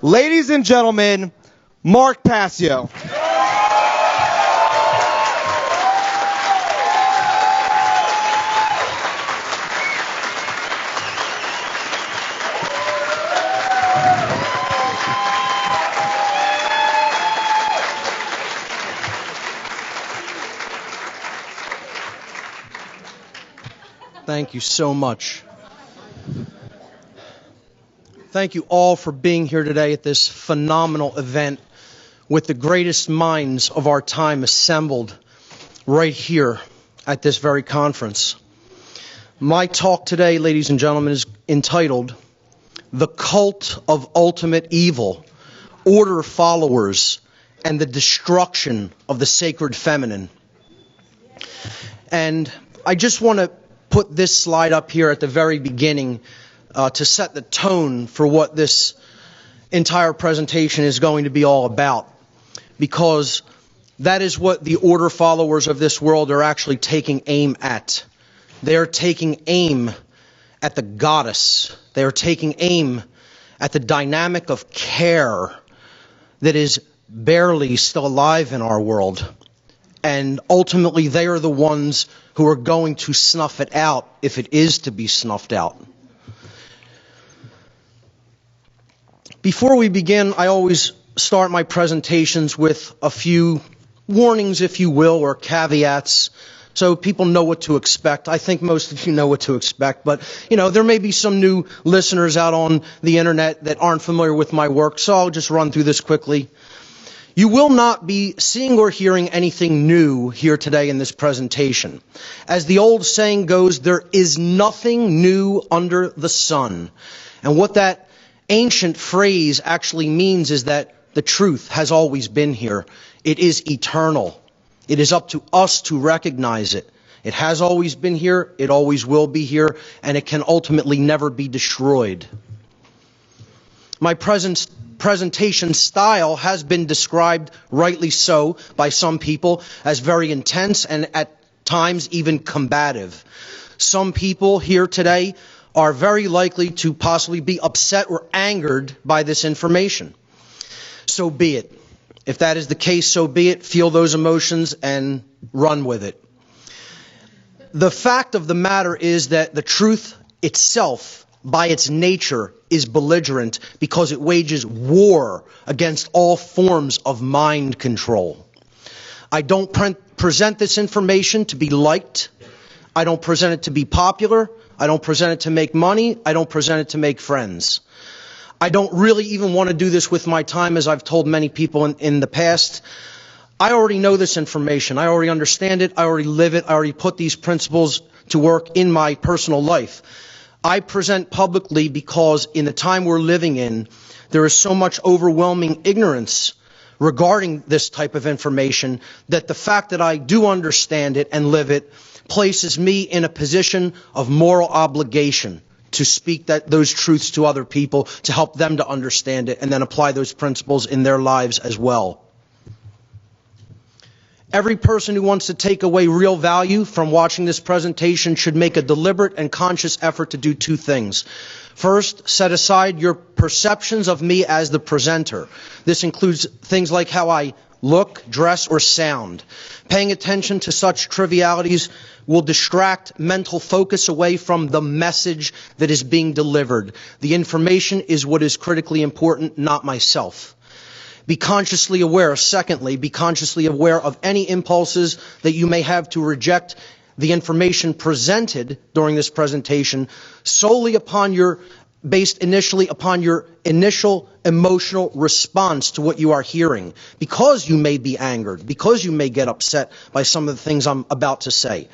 Ladies and gentlemen, Mark Passio. Thank you so much. Thank you all for being here today at this phenomenal event with the greatest minds of our time assembled right here at this very conference. My talk today, ladies and gentlemen, is entitled The Cult of Ultimate Evil, Order Followers, and the Destruction of the Sacred Feminine. And I just want to put this slide up here at the very beginning to set the tone for what this entire presentation is going to be all about, because that is what the order followers of this world are actually taking aim at. They are taking aim at the goddess. They are taking aim at the dynamic of care that is barely still alive in our world. And ultimately, they are the ones who are going to snuff it out if it is to be snuffed out. Before we begin, I always start my presentations with a few warnings, if you will, or caveats, so people know what to expect. I think most of you know what to expect, but there may be some new listeners out on the internet that aren't familiar with my work, so I'll just run through this quickly. You will not be seeing or hearing anything new here today in this presentation. As the old saying goes, there is nothing new under the sun. And what that ancient phrase actually means is that the truth has always been here. It is eternal. It is up to us to recognize it. It has always been here, it always will be here, and it can ultimately never be destroyed. My presentation style has been described, rightly so, by some people as very intense and at times even combative. Some people here today are very likely to possibly be upset or angered by this information. So be it. If that is the case, so be it. Feel those emotions and run with it. The fact of the matter is that the truth itself, by its nature, is belligerent because it wages war against all forms of mind control. I don't present this information to be liked. I don't present it to be popular. I don't present it to make money. I don't present it to make friends. I don't really even want to do this with my time, as I've told many people in the past. I already know this information. I already understand it. I already live it. I already put these principles to work in my personal life. I present publicly because in the time we're living in, there is so much overwhelming ignorance regarding this type of information that the fact that I do understand it and live it places me in a position of moral obligation to speak those truths to other people, to help them to understand it and then apply those principles in their lives as well. Every person who wants to take away real value from watching this presentation should make a deliberate and conscious effort to do two things. First, set aside your perceptions of me as the presenter. This includes things like how I look, dress, or sound. Paying attention to such trivialities will distract mental focus away from the message that is being delivered. The information is what is critically important, not myself. Be consciously aware. Secondly, be consciously aware of any impulses that you may have to reject the information presented during this presentation based initially upon your initial emotional response to what you are hearing, because you may be angered, because you may get upset by some of the things I'm about to say.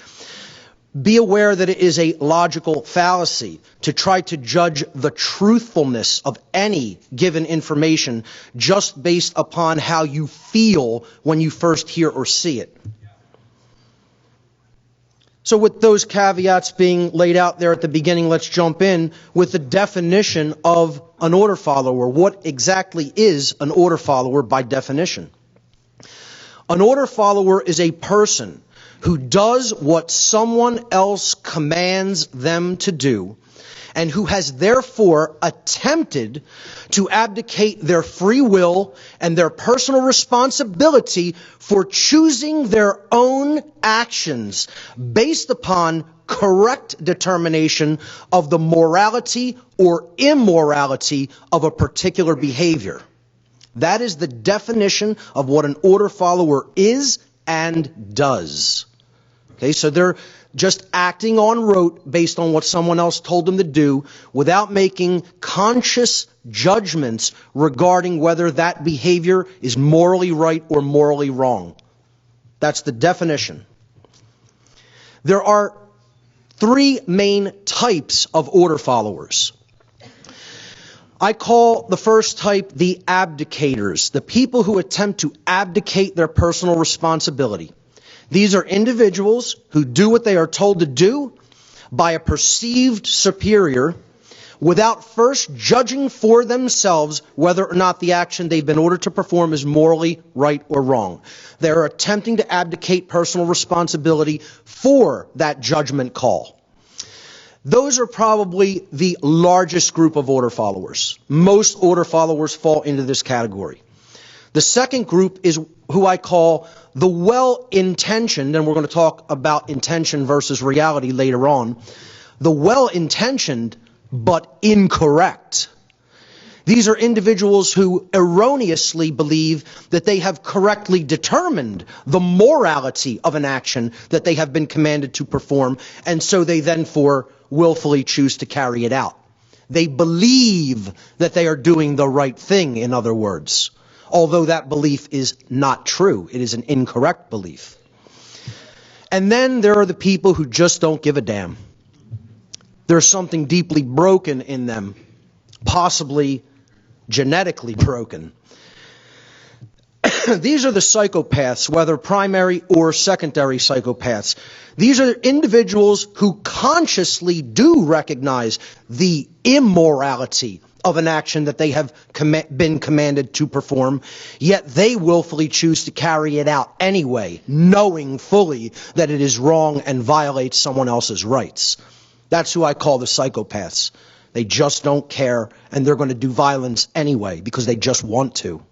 Be aware that it is a logical fallacy to try to judge the truthfulness of any given information just based upon how you feel when you first hear or see it. So with those caveats being laid out there at the beginning, let's jump in with the definition of an order follower. What exactly is an order follower by definition? An order follower is a person who does what someone else commands them to do and who has therefore attempted to abdicate their free will and their personal responsibility for choosing their own actions based upon correct determination of the morality or immorality of a particular behavior. That is the definition of what an order follower is and does. Okay, so they're just acting on rote based on what someone else told them to do without making conscious judgments regarding whether that behavior is morally right or morally wrong. That's the definition. There are three main types of order followers. I call the first type the abdicators, the people who attempt to abdicate their personal responsibility. These are individuals who do what they are told to do by a perceived superior without first judging for themselves whether or not the action they've been ordered to perform is morally right or wrong. They're attempting to abdicate personal responsibility for that judgment call. Those are probably the largest group of order followers. Most order followers fall into this category. The second group is who I call the well-intentioned, and we're going to talk about intention versus reality later on. The well-intentioned but incorrect. These are individuals who erroneously believe that they have correctly determined the morality of an action that they have been commanded to perform, and so they then willfully choose to carry it out. They believe that they are doing the right thing, in other words, although that belief is not true. It is an incorrect belief. And then there are the people who just don't give a damn. There's something deeply broken in them, possibly genetically broken. These are the psychopaths, whether primary or secondary psychopaths. These are individuals who consciously do recognize the immorality of an action that they have been commanded to perform, yet they willfully choose to carry it out anyway, knowing fully that it is wrong and violates someone else's rights. That's who I call the psychopaths. They just don't care, and they're going to do violence anyway because they just want to.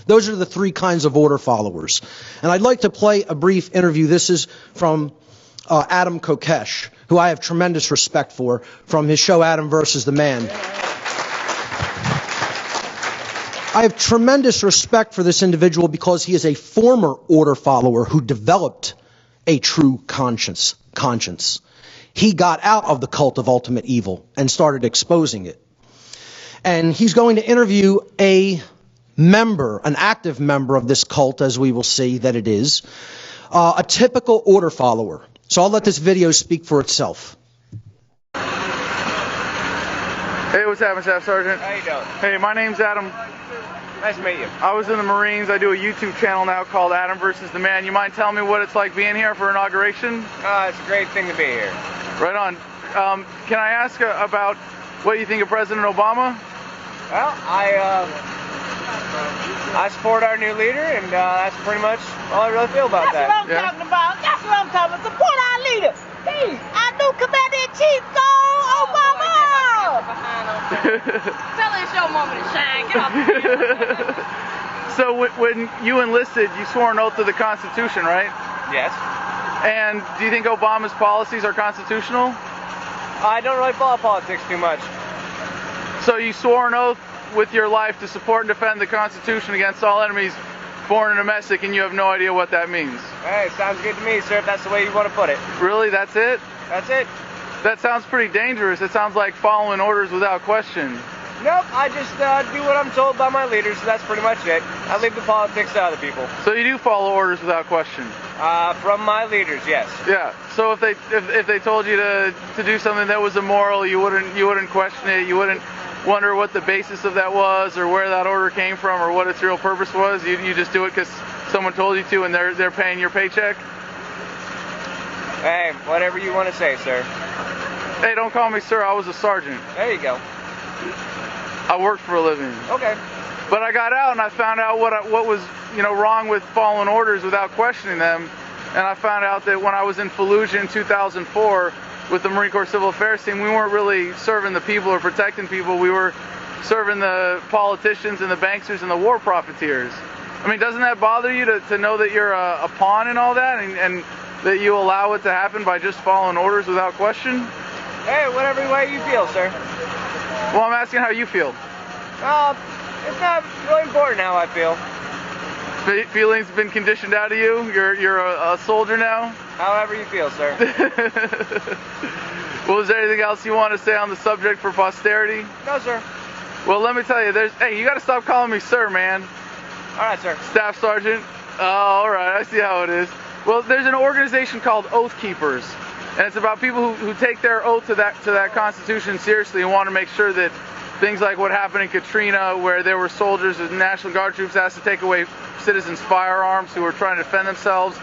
Those are the three kinds of order followers. And I'd like to play a brief interview. This is from Adam Kokesh, who I have tremendous respect for, from his show Adam versus the Man. I have tremendous respect for this individual because he is a former order follower who developed a true conscience. He got out of the cult of ultimate evil and started exposing it. And he's going to interview a member, an active member of this cult, as we will see that it is, a typical order follower. So I'll let this video speak for itself. Hey, what's happening, Staff Sergeant? How you doing? Hey, my name's Adam. Nice to meet you. I was in the Marines. I do a YouTube channel now called Adam versus the Man. You mind telling me what it's like being here for inauguration? It's a great thing to be here. Right on. Can I ask about what you think of President Obama? Well, I support our new leader, and that's pretty much all I really feel about that. That's what I'm talking about. That's what I'm talking about. Support our leader. He's our new Commander-in-Chief. Go, Obama! Tell us your moment to shine. Get off the So when you enlisted, you swore an oath to the Constitution, right? Yes. And do you think Obama's policies are constitutional? I don't really follow politics too much. So you swore an oath with your life to support and defend the Constitution against all enemies, foreign and domestic, and you have no idea what that means. Hey, sounds good to me, sir, if that's the way you want to put it. Really? That's it? That's it. That sounds pretty dangerous. It sounds like following orders without question. Nope, I just do what I'm told by my leaders, so that's pretty much it. I leave the politics to other people. So you do follow orders without question? From my leaders, yes. Yeah. So if they told you to do something that was immoral, you wouldn't question it. You wouldn't wonder what the basis of that was, or where that order came from, or what its real purpose was. You just do it because someone told you to, and they're paying your paycheck. Hey, whatever you want to say, sir. Hey, don't call me sir. I was a sergeant. There you go. I worked for a living. Okay. But I got out and I found out what was wrong with following orders without questioning them. And I found out that when I was in Fallujah in 2004, with the Marine Corps Civil Affairs team, we weren't really serving the people or protecting people. We were serving the politicians and the banksters and the war profiteers. I mean, doesn't that bother you to know that you're a pawn in all that, and that you allow it to happen by just following orders without question? Hey, whatever way you feel, sir. Well, I'm asking how you feel. It's not really important how I feel. Feelings have been conditioned out of you? You're a soldier now? However you feel, sir. Well, is there anything else you want to say on the subject for posterity? No, sir. Well, let me tell you, hey, you got to stop calling me sir, man. All right, sir. Staff Sergeant? Oh, all right, I see how it is. Well, there's an organization called Oath Keepers, and it's about people who take their oath to that Constitution seriously and want to make sure that things like what happened in Katrina, where there were soldiers and National Guard troops asked to take away citizens' firearms who were trying to defend themselves,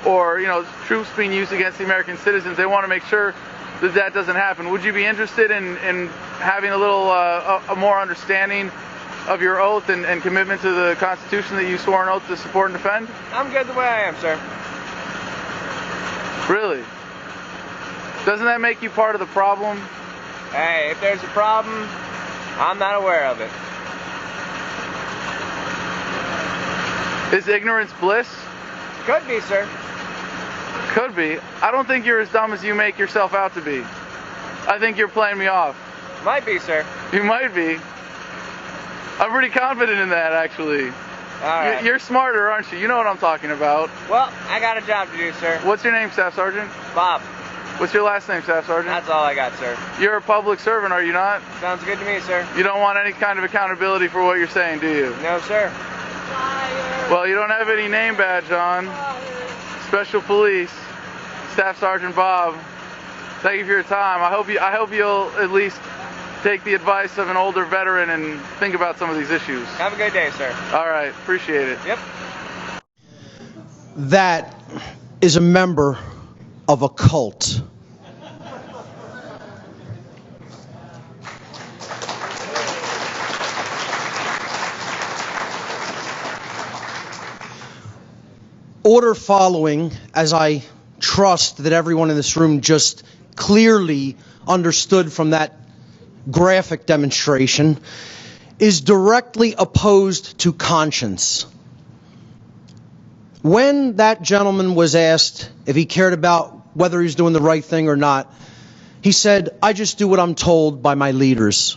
or troops being used against the American citizens. They want to make sure that doesn't happen. Would you be interested in having a little a more understanding of your oath and commitment to the Constitution that you swore an oath to support and defend? I'm good the way I am, sir. Really? Doesn't that make you part of the problem? Hey, if there's a problem, I'm not aware of it. Is ignorance bliss? Could be, sir. Could be. I don't think you're as dumb as you make yourself out to be. I think you're playing me off. Might be, sir. You might be. I'm pretty confident in that, actually. All right. You're smarter, aren't you? You know what I'm talking about. Well, I got a job to do, sir. What's your name, Staff Sergeant? Bob. What's your last name, Staff Sergeant? That's all I got, sir. You're a public servant, are you not? Sounds good to me, sir. You don't want any kind of accountability for what you're saying, do you? No, sir. Well, you don't have any name badge on. Special Police, Staff Sergeant Bob. Thank you for your time. I hope you'll at least take the advice of an older veteran and think about some of these issues. Have a good day, sir. All right, appreciate it. Yep. That is a member of a cult. Order following, as I trust that everyone in this room just clearly understood from that graphic demonstration, is directly opposed to conscience. When that gentleman was asked if he cared about whether he's doing the right thing or not, he said, "I just do what I'm told by my leaders."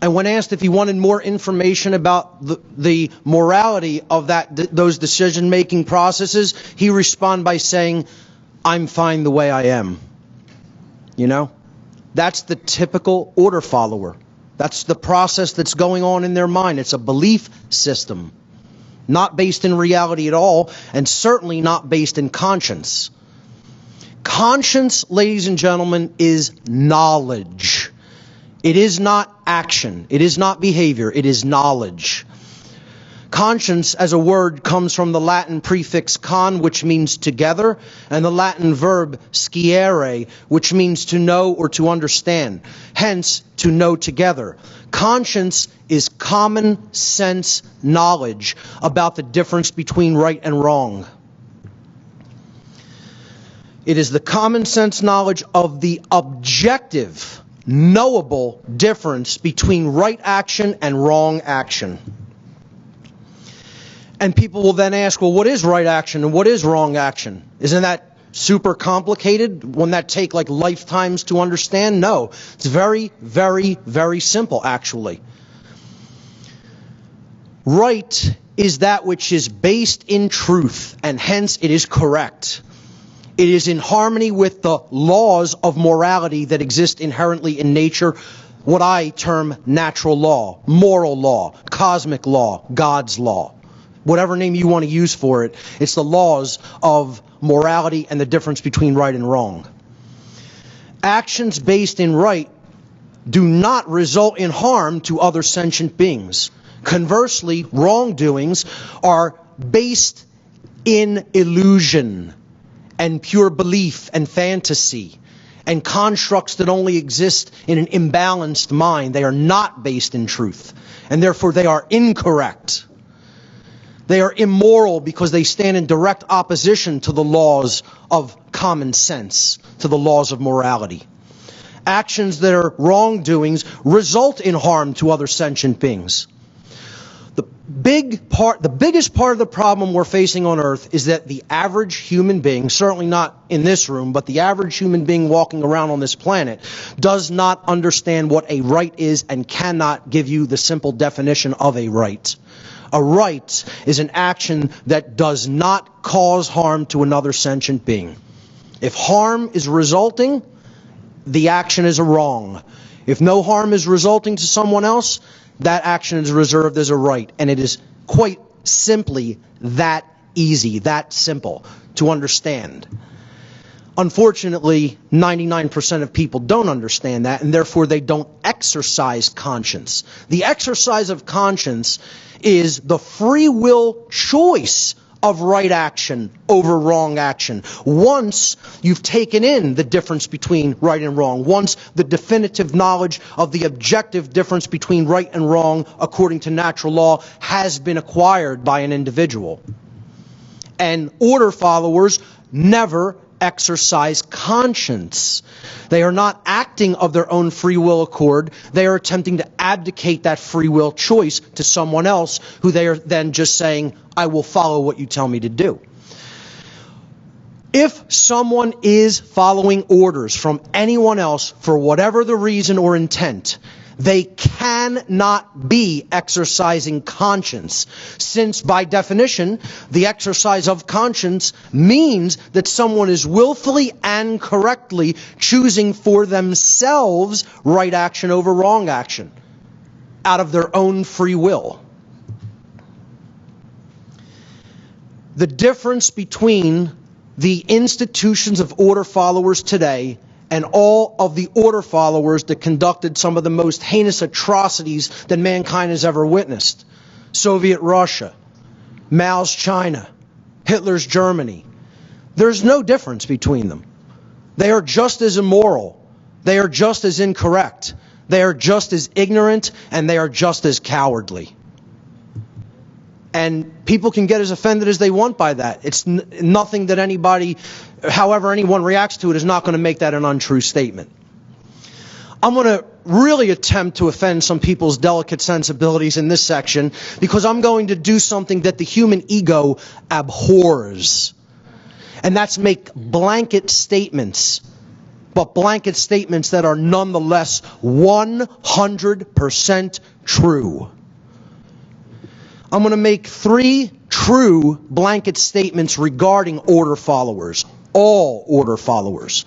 And when asked if he wanted more information about the morality of those decision-making processes, he responded by saying, "I'm fine the way I am." You know? That's the typical order follower. That's the process that's going on in their mind. It's a belief system, not based in reality at all, and certainly not based in conscience. Conscience, ladies and gentlemen, is knowledge. It is not action. It is not behavior. It is knowledge. Conscience, as a word, comes from the Latin prefix con, which means together, and the Latin verb sciere, which means to know or to understand. Hence, to know together. Conscience is common sense knowledge about the difference between right and wrong. It is the common sense knowledge of the objective, knowable difference between right action and wrong action. And people will then ask, well, what is right action and what is wrong action? Isn't that super complicated? Wouldn't that take like lifetimes to understand? No. It's very, very, very simple, actually. Right is that which is based in truth, and hence it is correct. It is in harmony with the laws of morality that exist inherently in nature, what I term natural law, moral law, cosmic law, God's law. Whatever name you want to use for it, it's the laws of morality and the difference between right and wrong. Actions based in right do not result in harm to other sentient beings. Conversely, wrongdoings are based in illusion and pure belief and fantasy and constructs that only exist in an imbalanced mind. They are not based in truth, and therefore they are incorrect. They are immoral because they stand in direct opposition to the laws of common sense to the laws of morality. Actions that are wrongdoings result in harm to other sentient beings. The biggest part of the problem we're facing on Earth is that the average human being, certainly not in this room, but the average human being walking around on this planet, does not understand what a right is and cannot give you the simple definition of a right. A right is an action that does not cause harm to another sentient being. If harm is resulting, the action is a wrong. If no harm is resulting to someone else, that action is reserved as a right. And it is quite simply that easy, that simple to understand. Unfortunately, 99% of people don't understand that, and therefore they don't exercise conscience. The exercise of conscience is the free will choice of right action over wrong action. Once you've taken in the difference between right and wrong, once the definitive knowledge of the objective difference between right and wrong according to natural law has been acquired by an individual. And order followers never exercise conscience. They are not acting of their own free will accord. They are attempting to abdicate that free will choice to someone else, who they are then just saying, I will follow what you tell me to do. If someone is following orders from anyone else for whatever the reason or intent, they cannot be exercising conscience, since by definition, the exercise of conscience means that someone is willfully and correctly choosing for themselves right action over wrong action, out of their own free will. The difference between the institutions of order followers today and all of the order followers that conducted some of the most heinous atrocities that mankind has ever witnessed. Soviet Russia, Mao's China, Hitler's Germany. There's no difference between them. They are just as immoral. They are just as incorrect. They are just as ignorant, and they are just as cowardly. And people can get as offended as they want by that. It's nothing that anybody, however anyone reacts to it, is not going to make that an untrue statement. I'm going to really attempt to offend some people's delicate sensibilities in this section, because I'm going to do something that the human ego abhors. And that's make blanket statements, but blanket statements that are nonetheless 100% true. I'm going to make 3 true blanket statements regarding order followers. All order followers.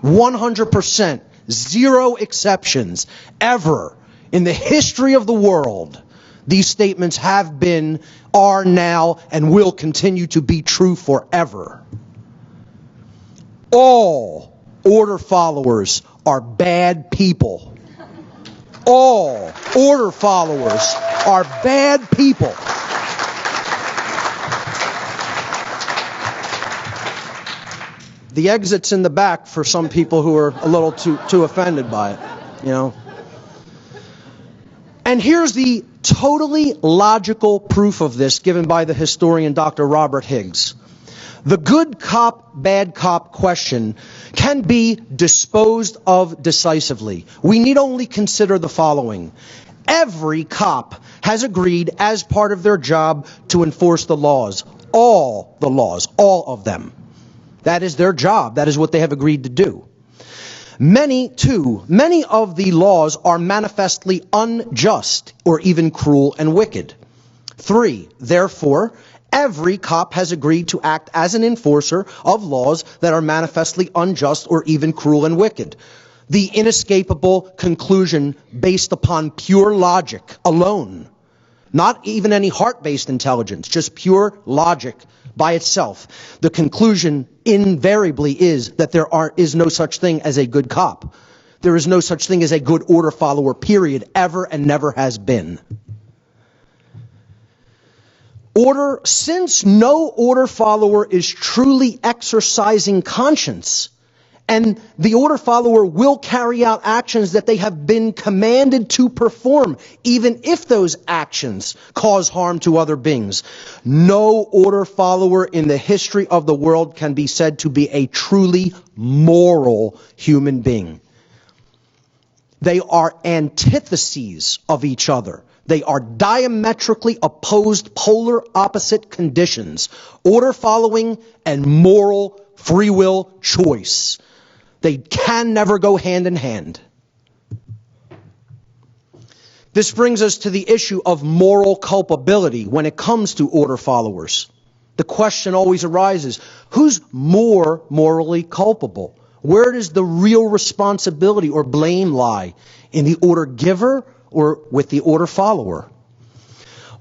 100%. 0 exceptions. Ever in the history of the world, these statements have been, are now, and will continue to be true forever. All order followers are bad people. All order followers are bad people. The exit's in the back for some people who are a little too offended by it, you know. And here's the totally logical proof of this given by the historian Dr. Robert Higgs. The good cop, bad cop question can be disposed of decisively. We need only consider the following. Every cop has agreed as part of their job to enforce the laws. All the laws, all of them. That is their job. That is what they have agreed to do. Many of the laws are manifestly unjust or even cruel and wicked. 3, therefore, every cop has agreed to act as an enforcer of laws that are manifestly unjust or even cruel and wicked. The inescapable conclusion based upon pure logic alone. Not even any heart-based intelligence, just pure logic by itself. The conclusion invariably is that there is no such thing as a good cop. There is no such thing as a good order follower, period, ever and never has been. Since no order follower is truly exercising conscience, And the order follower will carry out actions that they have been commanded to perform, even if those actions cause harm to other beings. No order follower in the history of the world can be said to be a truly moral human being. They are antitheses of each other. They are diametrically opposed, polar opposite conditions. Order following and moral free will choice. They can never go hand in hand. This brings us to the issue of moral culpability when it comes to order followers. The question always arises, who's more morally culpable? Where does the real responsibility or blame lie? In the order giver or with the order follower?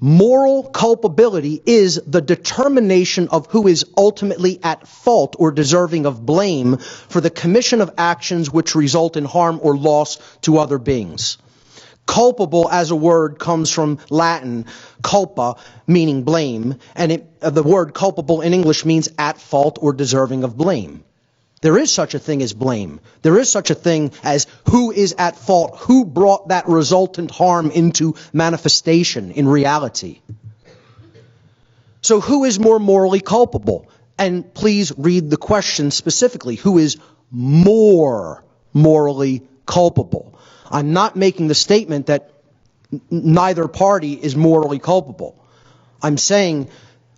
Moral culpability is the determination of who is ultimately at fault or deserving of blame for the commission of actions which result in harm or loss to other beings. Culpable as a word comes from Latin, culpa, meaning blame, and the word culpable in English means at fault or deserving of blame. There is such a thing as blame. There is such a thing as who is at fault, who brought that resultant harm into manifestation in reality. So who is more morally culpable? And please read the question specifically. Who is more morally culpable? I'm not making the statement that neither party is morally culpable. I'm saying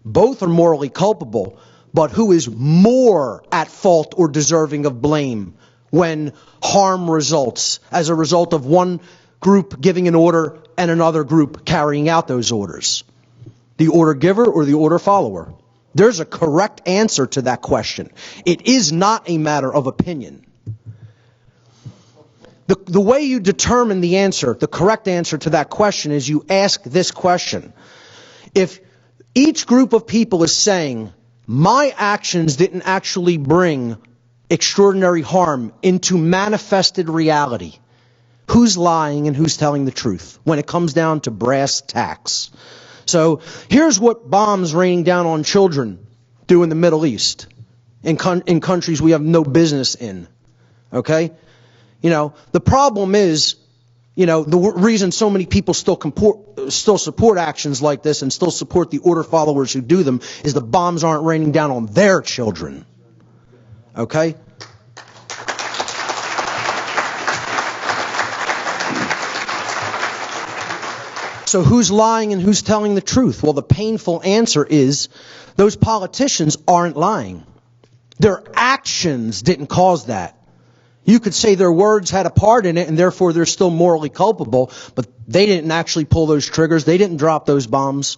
both are morally culpable, but who is more at fault or deserving of blame when harm results as a result of one group giving an order and another group carrying out those orders? The order giver or the order follower? There's a correct answer to that question. It is not a matter of opinion. The way you determine the answer, the correct answer to that question, is you ask this question. If each group of people is saying, my actions didn't actually bring extraordinary harm into manifested reality, who's lying and who's telling the truth when it comes down to brass tacks? So here's what bombs raining down on children do in the Middle East, in countries we have no business in. Okay? You know, the problem is, you know, the reason so many people still support actions like this and still support the order followers who do them is the bombs aren't raining down on their children. Okay? So who's lying and who's telling the truth? Well, the painful answer is those politicians aren't lying. Their actions didn't cause that. You could say their words had a part in it and therefore they're still morally culpable, but they didn't actually pull those triggers. They didn't drop those bombs.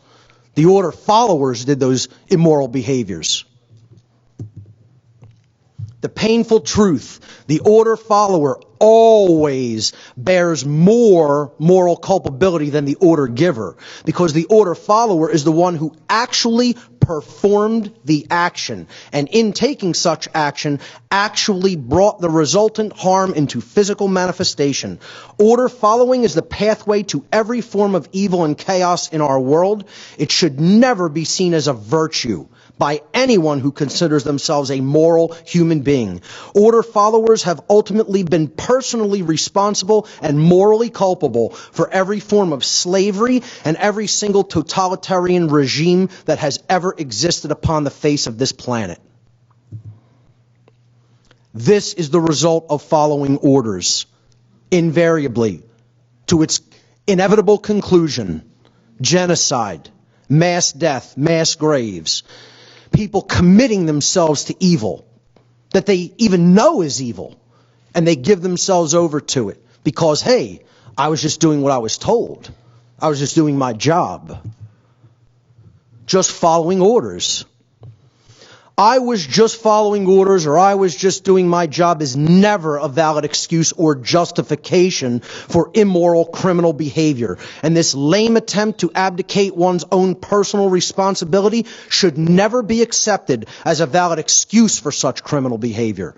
The order followers did those immoral behaviors. The painful truth, the order follower always bears more moral culpability than the order giver, because the order follower is the one who actually performed the action, and in taking such action, actually brought the resultant harm into physical manifestation. Order following is the pathway to every form of evil and chaos in our world. It should never be seen as a virtue by anyone who considers themselves a moral human being. Order followers have ultimately been personally responsible and morally culpable for every form of slavery and every single totalitarian regime that has ever existed upon the face of this planet. This is the result of following orders, invariably, to its inevitable conclusion: genocide, mass death, mass graves. People committing themselves to evil that they even know is evil, and they give themselves over to it because, hey, I was just doing what I was told. I was just doing my job. Just following orders. I was just following orders, or I was just doing my job, is never a valid excuse or justification for immoral criminal behavior. And this lame attempt to abdicate one's own personal responsibility should never be accepted as a valid excuse for such criminal behavior.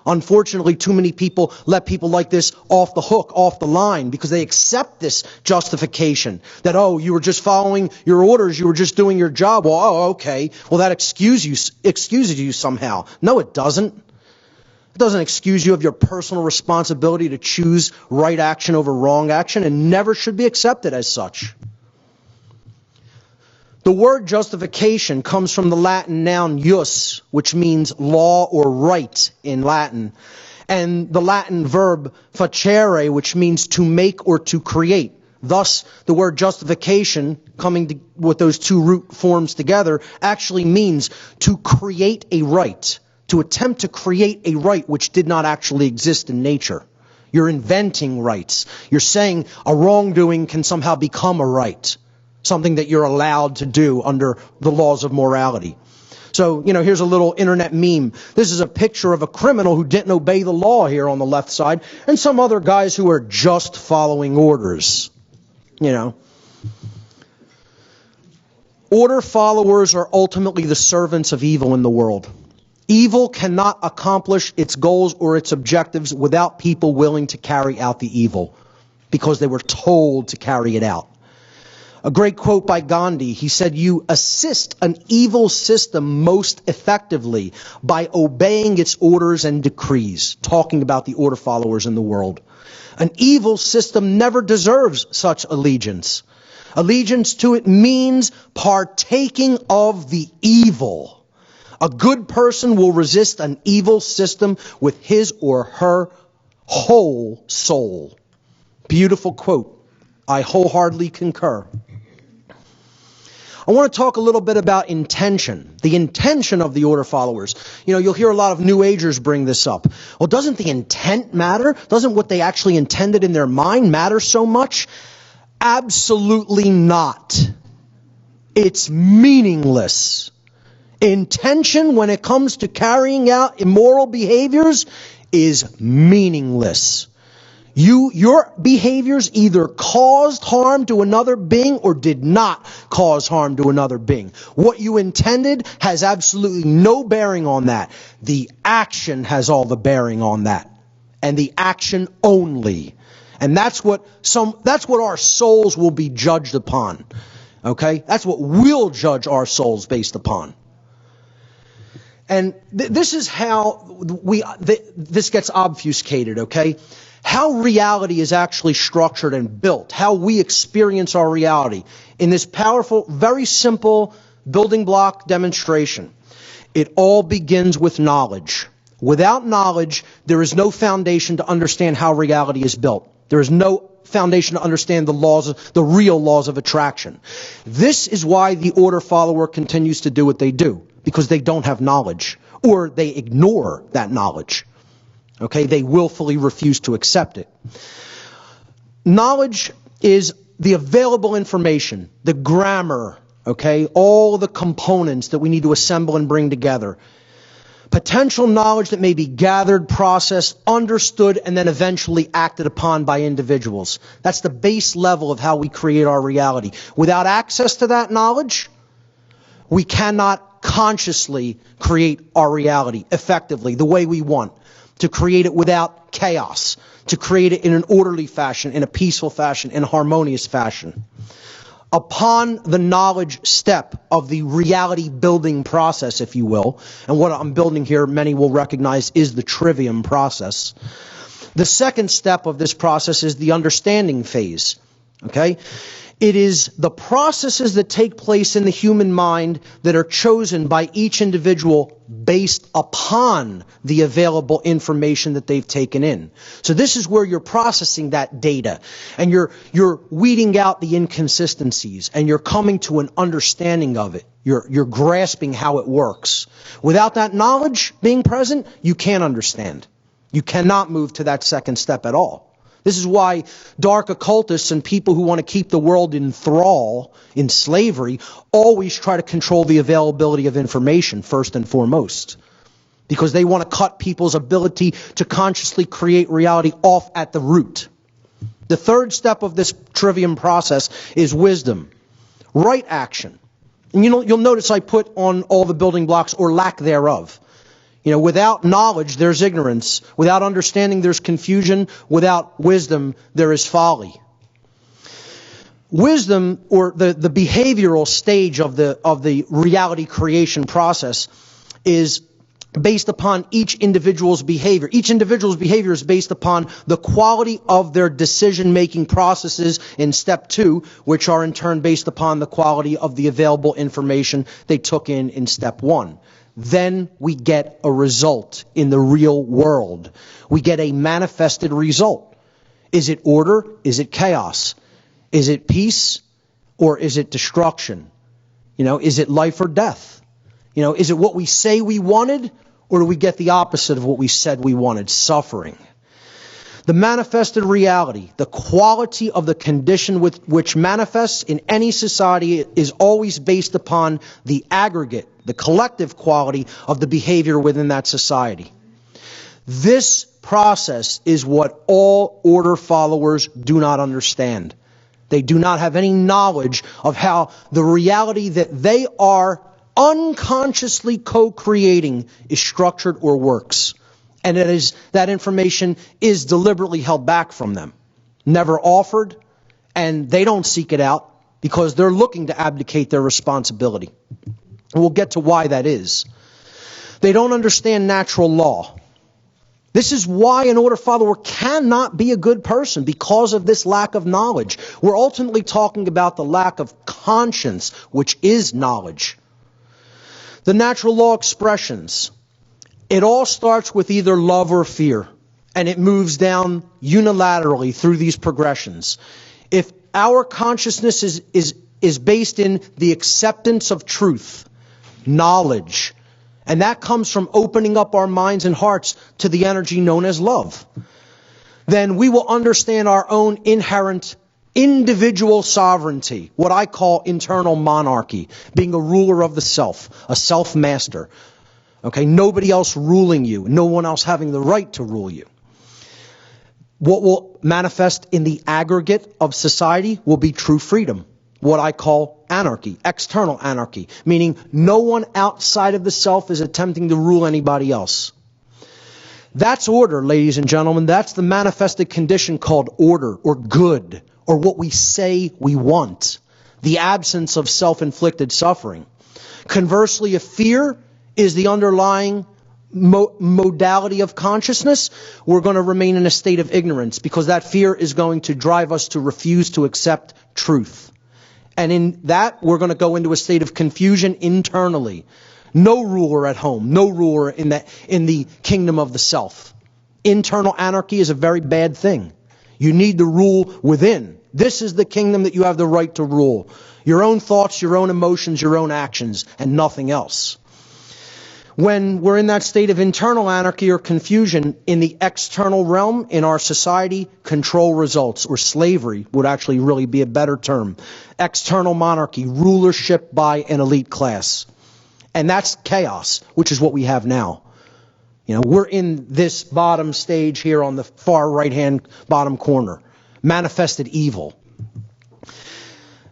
Unfortunately, too many people let people like this off the hook, off the line, because they accept this justification that, oh, you were just following your orders, you were just doing your job. Well, oh, okay. Well, that excuses you somehow. No, it doesn't. It doesn't excuse you of your personal responsibility to choose right action over wrong action, and never should be accepted as such. The word justification comes from the Latin noun jus, which means law or right in Latin, and the Latin verb facere, which means to make or to create. Thus, the word justification, with those two root forms together, actually means to create a right, to attempt to create a right which did not actually exist in nature. You're inventing rights. You're saying a wrongdoing can somehow become a right, something that you're allowed to do under the laws of morality. So, here's a little internet meme. This is a picture of a criminal who didn't obey the law here on the left side, and some other guys who are just following orders. Order followers are ultimately the servants of evil in the world. Evil cannot accomplish its goals or its objectives without people willing to carry out the evil, because they were told to carry it out. A great quote by Gandhi, he said, "You assist an evil system most effectively by obeying its orders and decrees," talking about the order followers in the world. An evil system never deserves such allegiance. Allegiance to it means partaking of the evil. A good person will resist an evil system with his or her whole soul. Beautiful quote. I wholeheartedly concur. I want to talk a little bit about intention, the intention of the order followers. You'll hear a lot of New Agers bring this up. Well, doesn't the intent matter? Doesn't what they actually intended in their mind matter so much? Absolutely not. It's meaningless. Intention, when it comes to carrying out immoral behaviors, is meaningless. Your behaviors either caused harm to another being or did not cause harm to another being. What you intended has absolutely no bearing on that. The action has all the bearing on that. And the action only. And that's what our souls will be judged upon. Okay? That's what we'll judge our souls based upon. And this is how this gets obfuscated, okay? How reality is actually structured and built, how we experience our reality in this powerful, very simple building block demonstration. It all begins with knowledge. Without knowledge, there is no foundation to understand how reality is built. There is no foundation to understand the real laws of attraction. This is why the order follower continues to do what they do, because they don't have knowledge, or they ignore that knowledge. Okay, they willfully refuse to accept it. Knowledge is the available information, the grammar, okay, all the components that we need to assemble and bring together. Potential knowledge that may be gathered, processed, understood, and then eventually acted upon by individuals. That's the base level of how we create our reality. Without access to that knowledge, we cannot consciously create our reality effectively, the way we want. To create it without chaos, to create it in an orderly fashion, in a peaceful fashion, in a harmonious fashion. Upon the knowledge step of the reality building process, if you will, and what I'm building here, many will recognize, is the trivium process. The second step of this process is the understanding phase. Okay? It is the processes that take place in the human mind that are chosen by each individual based upon the available information that they've taken in. So this is where you're processing that data, and you're weeding out the inconsistencies, and you're coming to an understanding of it. You're grasping how it works. Without that knowledge being present, you can't understand. You cannot move to that second step at all. This is why dark occultists and people who want to keep the world in thrall, in slavery, always try to control the availability of information first and foremost. Because they want to cut people's ability to consciously create reality off at the root. The third step of this trivium process is wisdom. Right action. And you'll notice I put on all the building blocks, or lack thereof. Without knowledge, there's ignorance. Without understanding, there's confusion. Without wisdom, there is folly. Wisdom, or the behavioral stage of the reality creation process, is based upon each individual's behavior. Each individual's behavior is based upon the quality of their decision-making processes in step 2, which are in turn based upon the quality of the available information they took in step 1. Then we get a result in the real world. We get a manifested result. Is it order? Is it chaos? Is it peace? Or is it destruction? Is it life or death? Is it what we say we wanted, or do we get the opposite of what we said we wanted, suffering? The manifested reality, the quality of the condition with which manifests in any society is always based upon the aggregate, the collective quality of the behavior within that society. This process is what all order followers do not understand. They do not have any knowledge of how the reality that they are unconsciously co-creating is structured or works. And that information is deliberately held back from them, never offered, and they don't seek it out because they're looking to abdicate their responsibility. And we'll get to why that is. They don't understand natural law. This is why an order follower cannot be a good person, because of this lack of knowledge. We're ultimately talking about the lack of conscience, which is knowledge. The natural law expressions. It all starts with either love or fear, and it moves down unilaterally through these progressions. If our consciousness is based in the acceptance of truth, knowledge, and that comes from opening up our minds and hearts to the energy known as love, then we will understand our own inherent individual sovereignty, what I call internal monarchy, being a ruler of the self, a self-master. Okay, nobody else ruling you, no one else having the right to rule you. What will manifest in the aggregate of society will be true freedom, what I call anarchy, external anarchy, meaning no one outside of the self is attempting to rule anybody else. That's order, ladies and gentlemen. That's the manifested condition called order or good, or what we say we want, the absence of self-inflicted suffering. Conversely, if fear is the underlying modality of consciousness, we're going to remain in a state of ignorance, because that fear is going to drive us to refuse to accept truth. And in that, we're going to go into a state of confusion internally. No ruler at home, no ruler in the kingdom of the self. Internal anarchy is a very bad thing. You need to rule within. This is the kingdom that you have the right to rule. Your own thoughts, your own emotions, your own actions, and nothing else. When we're in that state of internal anarchy or confusion in the external realm in our society, control results, or slavery would actually really be a better term. External monarchy, rulership by an elite class. And that's chaos, which is what we have now. We're in this bottom stage here on the far right-hand bottom corner. Manifested evil.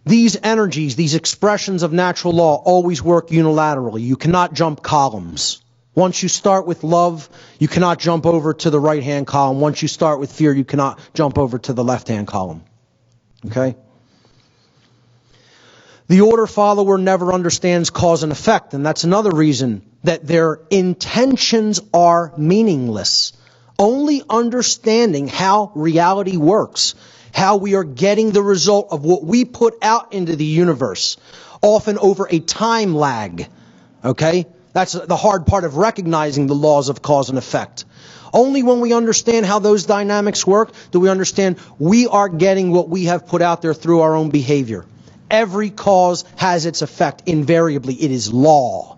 These energies, these expressions of natural law always work unilaterally. You cannot jump columns. Once you start with love, you cannot jump over to the right-hand column. Once you start with fear, you cannot jump over to the left-hand column. Okay? The order follower never understands cause and effect, and that's another reason that their intentions are meaningless. Only understanding how reality works, how we are getting the result of what we put out into the universe, often over a time lag. Okay? That's the hard part of recognizing the laws of cause and effect. Only when we understand how those dynamics work do we understand we are getting what we have put out there through our own behavior. Every cause has its effect. Invariably, it is law.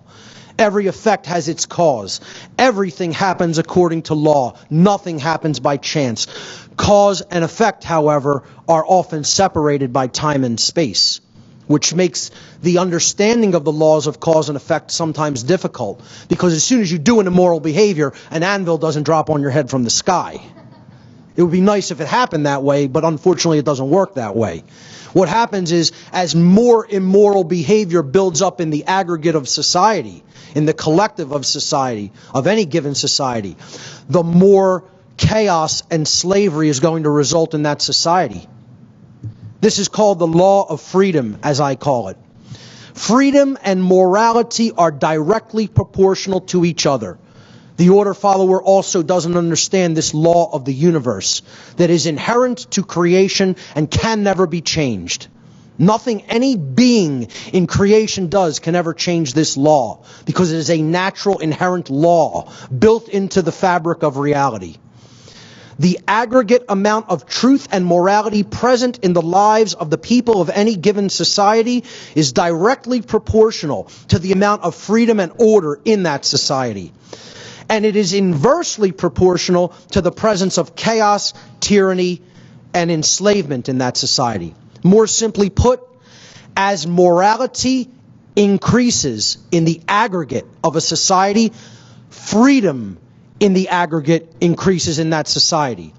Every effect has its cause. Everything happens according to law. Nothing happens by chance. Cause and effect, however, are often separated by time and space, which makes the understanding of the laws of cause and effect sometimes difficult, because as soon as you do an immoral behavior, an anvil doesn't drop on your head from the sky. It would be nice if it happened that way, but unfortunately it doesn't work that way. What happens is, as more immoral behavior builds up in the aggregate of society, in the collective of society, of any given society, the more chaos and slavery is going to result in that society. This is called the law of freedom, as I call it. Freedom and morality are directly proportional to each other. The order follower also doesn't understand this law of the universe that is inherent to creation and can never be changed. Nothing any being in creation does can ever change this law, because it is a natural, inherent law built into the fabric of reality. The aggregate amount of truth and morality present in the lives of the people of any given society is directly proportional to the amount of freedom and order in that society. And it is inversely proportional to the presence of chaos, tyranny, and enslavement in that society. More simply put, as morality increases in the aggregate of a society, freedom in the aggregate increases in that society.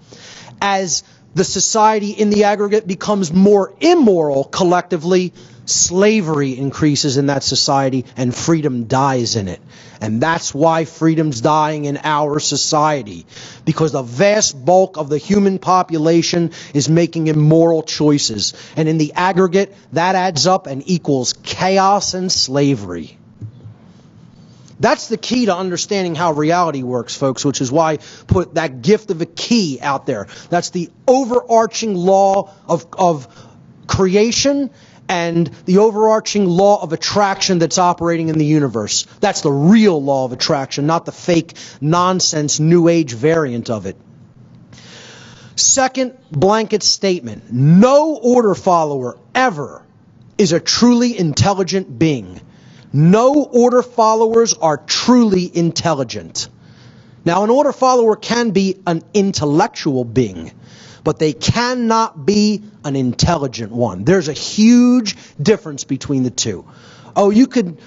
As the society in the aggregate becomes more immoral collectively, slavery increases in that society and freedom dies in it. And that's why freedom's dying in our society, because the vast bulk of the human population is making immoral choices. And in the aggregate, that adds up and equals chaos and slavery. That's the key to understanding how reality works, folks, which is why I put that gift of a key out there. That's the overarching law of creation and the overarching law of attraction that's operating in the universe. That's the real law of attraction, not the fake nonsense New Age variant of it. Second blanket statement: no order follower ever is a truly intelligent being. No order followers are truly intelligent. Now, an order follower can be an intellectual being, but they cannot be an intelligent one. There's a huge difference between the two. Oh, you could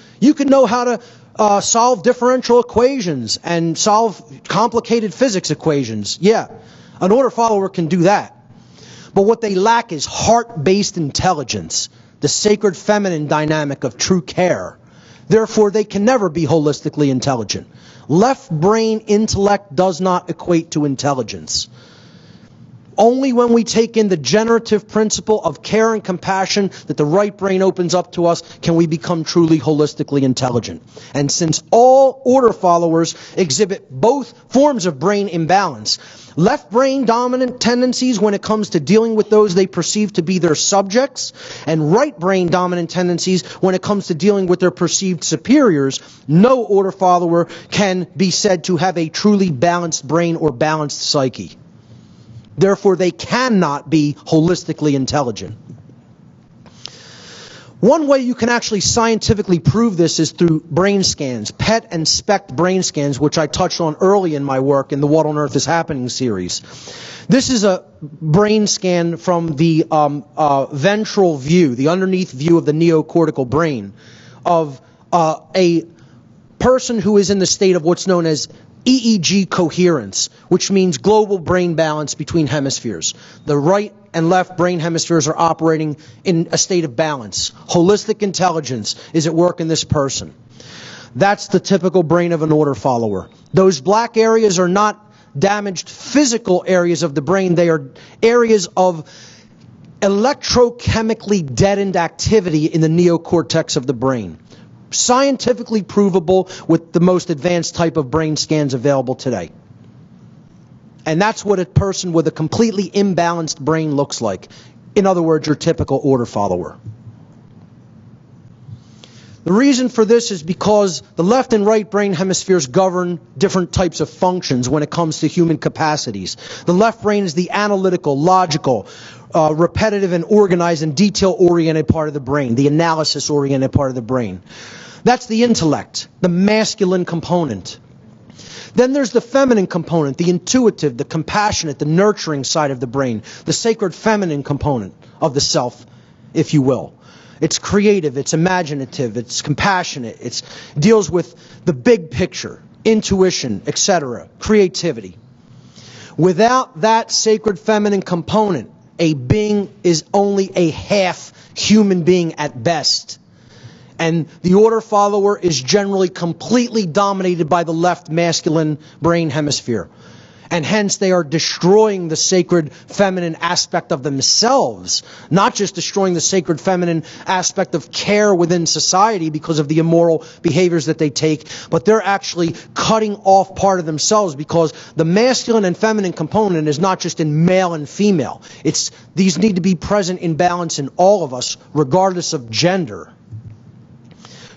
know how to solve differential equations and solve complicated physics equations. Yeah, an order follower can do that. But what they lack is heart-based intelligence, the sacred feminine dynamic of true care. Therefore, they can never be holistically intelligent. Left brain intellect does not equate to intelligence. Only when we take in the generative principle of care and compassion that the right brain opens up to us can we become truly holistically intelligent. And since all order followers exhibit both forms of brain imbalance, left brain dominant tendencies when it comes to dealing with those they perceive to be their subjects, and right brain dominant tendencies when it comes to dealing with their perceived superiors, no order follower can be said to have a truly balanced brain or balanced psyche. Therefore, they cannot be holistically intelligent. One way you can actually scientifically prove this is through brain scans, PET and SPECT brain scans, which I touched on early in my work in the What on Earth is Happening series. This is a brain scan from the ventral view, the underneath view of the neocortical brain, of a person who is in the state of what's known as EEG coherence, which means global brain balance between hemispheres. The right and left brain hemispheres are operating in a state of balance. Holistic intelligence is at work in this person. That's the typical brain of an order follower. Those black areas are not damaged physical areas of the brain. They are areas of electrochemically deadened activity in the neocortex of the brain. Scientifically provable with the most advanced type of brain scans available today. And that's what a person with a completely imbalanced brain looks like. In other words, your typical order follower. The reason for this is because the left and right brain hemispheres govern different types of functions when it comes to human capacities. The left brain is the analytical, logical, repetitive and organized and detail-oriented part of the brain, the analysis-oriented part of the brain. That's the intellect, the masculine component. Then there's the feminine component, the intuitive, the compassionate, the nurturing side of the brain, the sacred feminine component of the self, if you will. It's creative, it's imaginative, it's compassionate, it deals with the big picture, intuition, etc., creativity. Without that sacred feminine component, a being is only a half human being at best. And the order follower is generally completely dominated by the left masculine brain hemisphere. And hence they are destroying the sacred feminine aspect of themselves, not just destroying the sacred feminine aspect of care within society because of the immoral behaviors that they take, but they're actually cutting off part of themselves, because the masculine and feminine component is not just in male and female. These need to be present in balance in all of us, regardless of gender.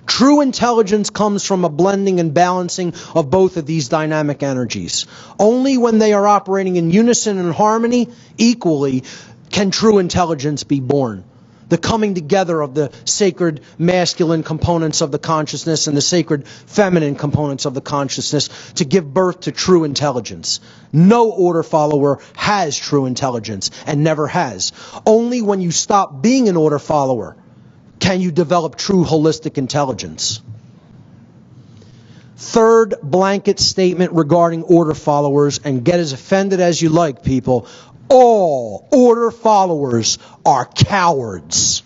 True intelligence comes from a blending and balancing of both of these dynamic energies. Only when they are operating in unison and harmony equally can true intelligence be born. The coming together of the sacred masculine components of the consciousness and the sacred feminine components of the consciousness to give birth to true intelligence. No order follower has true intelligence and never has. Only when you stop being an order follower can you develop true holistic intelligence. Third blanket statement regarding order followers, and get as offended as you like, people. All order followers are cowards.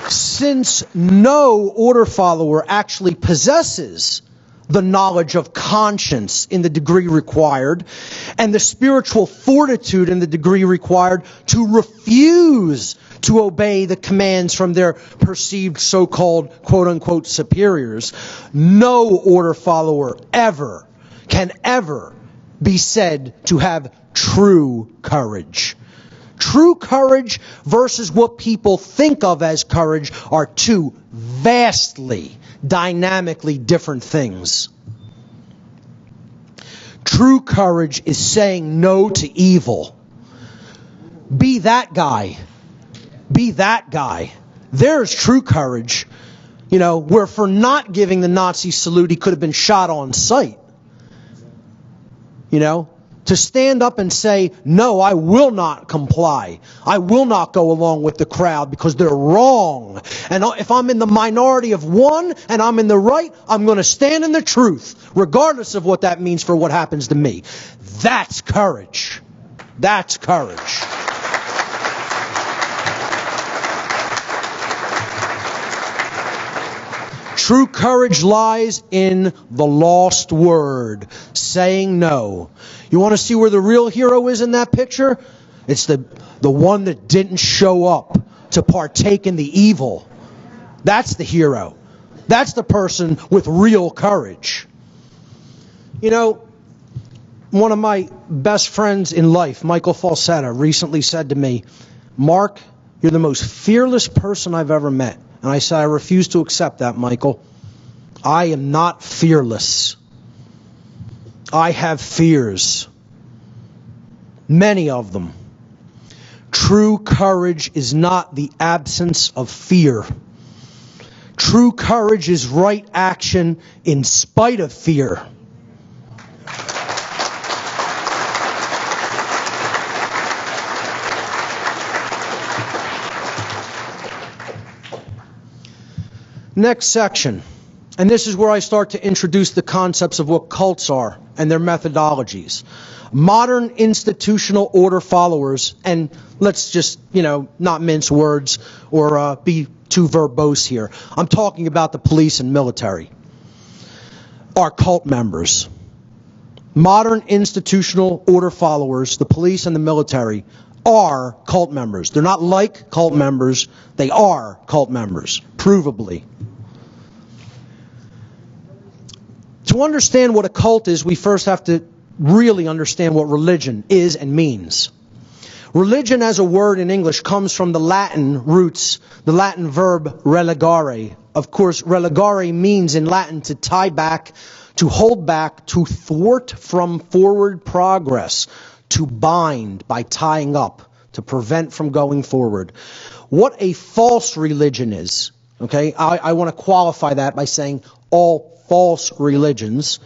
Since no order follower actually possesses the knowledge of conscience in the degree required, and the spiritual fortitude in the degree required to refuse to obey the commands from their perceived so-called quote-unquote superiors, no order follower can ever be said to have true courage. True courage versus what people think of as courage are two vastly, dynamically different things. True courage is saying no to evil. Be that guy. Be that guy. There's true courage. Where for not giving the Nazi salute, he could have been shot on sight. To stand up and say, no, I will not comply. I will not go along with the crowd because they're wrong. And if I'm in the minority of one and I'm in the right, I'm going to stand in the truth, regardless of what that means for what happens to me. That's courage. That's courage. True courage lies in the lost word, saying no. You want to see where the real hero is in that picture? It's the one that didn't show up to partake in the evil. That's the hero. That's the person with real courage. One of my best friends in life, Michael Falsetta, recently said to me, Mark, you're the most fearless person I've ever met. And I said, I refuse to accept that, Michael. I am not fearless. I have fears. Many of them. True courage is not the absence of fear. True courage is right action in spite of fear. Next section, and this is where I start to introduce the concepts of what cults are and their methodologies. Modern institutional order followers, and let's just, not mince words or be too verbose here. I'm talking about the police and military, are cult members. Modern institutional order followers, the police and the military, are cult members. They're not like cult members, they are cult members, provably. To understand what a cult is, we first have to really understand what religion is and means. Religion as a word in English comes from the Latin roots, the Latin verb religare. Of course, religare means in Latin to tie back, to hold back, to thwart from forward progress, to bind by tying up, to prevent from going forward. What a false religion is, okay? I want to qualify that by saying all false religions.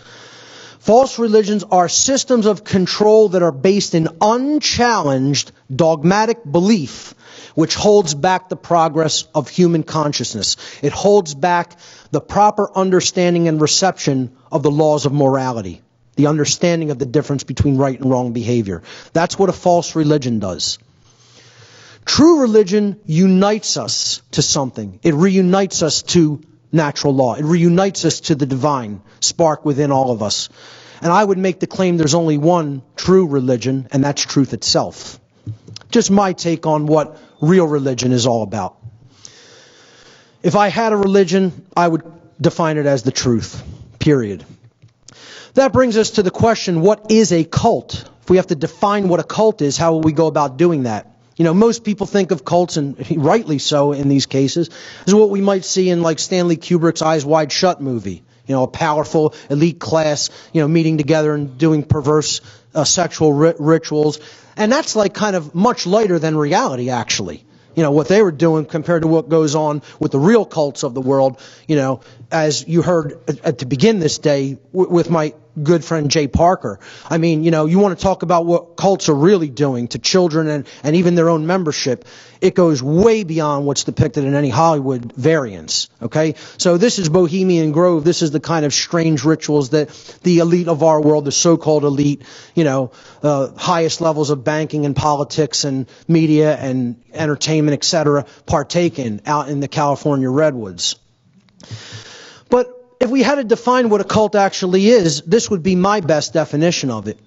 False religions are systems of control that are based in unchallenged dogmatic belief, which holds back the progress of human consciousness. It holds back the proper understanding and reception of the laws of morality, the understanding of the difference between right and wrong behavior. That's what a false religion does. True religion unites us to something. It reunites us to natural law. It reunites us to the divine spark within all of us. And I would make the claim there's only one true religion, and that's truth itself. Just my take on what real religion is all about. If I had a religion, I would define it as the truth, period. That brings us to the question, what is a cult? If we have to define what a cult is, how will we go about doing that? You know, most people think of cults, and rightly so in these cases, is what we might see in like Stanley Kubrick's Eyes Wide Shut movie. You know, a powerful elite class, meeting together and doing perverse sexual rituals. And that's like kind of much lighter than reality, actually. You know, what they were doing compared to what goes on with the real cults of the world, as you heard to begin this day with my good friend Jay Parker. I mean, you want to talk about what cults are really doing to children and even their own membership. It goes way beyond what's depicted in any Hollywood variants, okay? So this is Bohemian Grove. This is the kind of strange rituals that the elite of our world, the so-called elite, highest levels of banking and politics and media and entertainment, etc., partake in out in the California redwoods. But if we had to define what a cult actually is, this would be my best definition of it.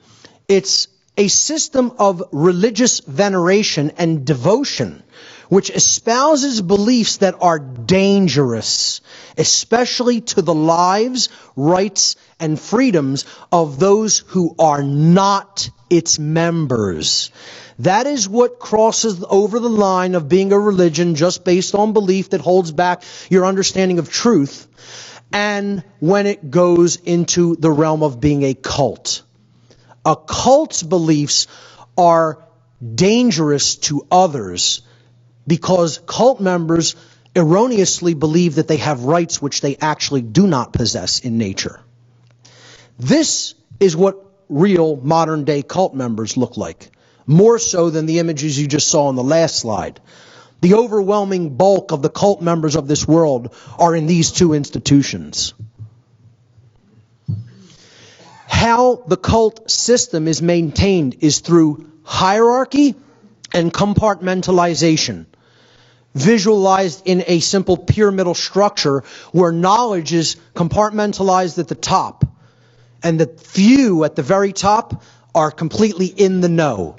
It's a system of religious veneration and devotion which espouses beliefs that are dangerous, especially to the lives, rights, and freedoms of those who are not its members. That is what crosses over the line of being a religion just based on belief that holds back your understanding of truth, and when it goes into the realm of being a cult. A cult's beliefs are dangerous to others because cult members erroneously believe that they have rights which they actually do not possess in nature. This is what real modern-day cult members look like, more so than the images you just saw on the last slide. The overwhelming bulk of the cult members of this world are in these two institutions. How the cult system is maintained is through hierarchy and compartmentalization, visualized in a simple pyramidal structure where knowledge is compartmentalized at the top, and the few at the very top are completely in the know.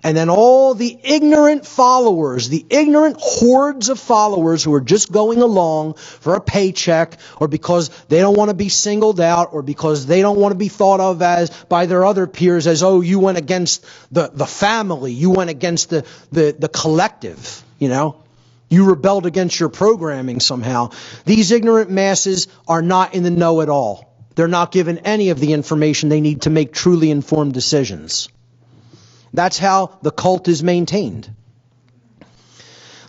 And then all the ignorant followers, the ignorant hordes of followers who are just going along for a paycheck or because they don't want to be singled out or because they don't want to be thought of as by their other peers as, oh, you went against the family, you went against the collective, You rebelled against your programming somehow. These ignorant masses are not in the know at all. They're not given any of the information they need to make truly informed decisions. That's how the cult is maintained.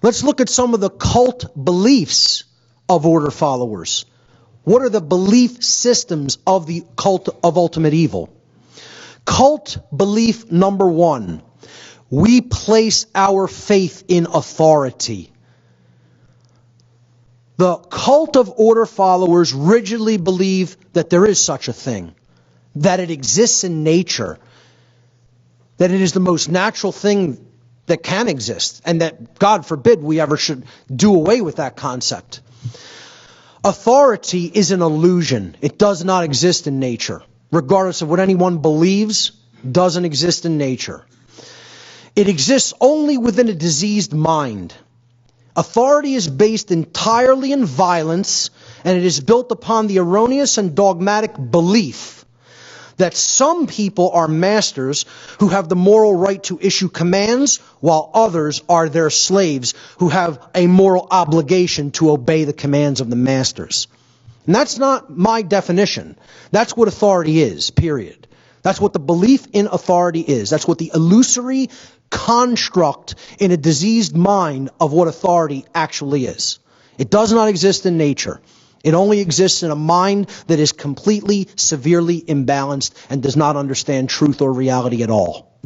Let's look at some of the cult beliefs of order followers. What are the belief systems of the cult of ultimate evil? Cult belief number 1. We place our faith in authority. The cult of order followers rigidly believe that there is such a thing, that it exists in nature, that it is the most natural thing that can exist, and that, God forbid, we ever should do away with that concept. Authority is an illusion. It does not exist in nature. Regardless of what anyone believes, doesn't exist in nature. It exists only within a diseased mind. Authority is based entirely in violence, and it is built upon the erroneous and dogmatic belief that some people are masters who have the moral right to issue commands, while others are their slaves who have a moral obligation to obey the commands of the masters. And that's not my definition. That's what authority is, period. That's what the belief in authority is. That's what the illusory construct in a diseased mind of what authority actually is. It does not exist in nature. It only exists in a mind that is completely, severely imbalanced and does not understand truth or reality at all.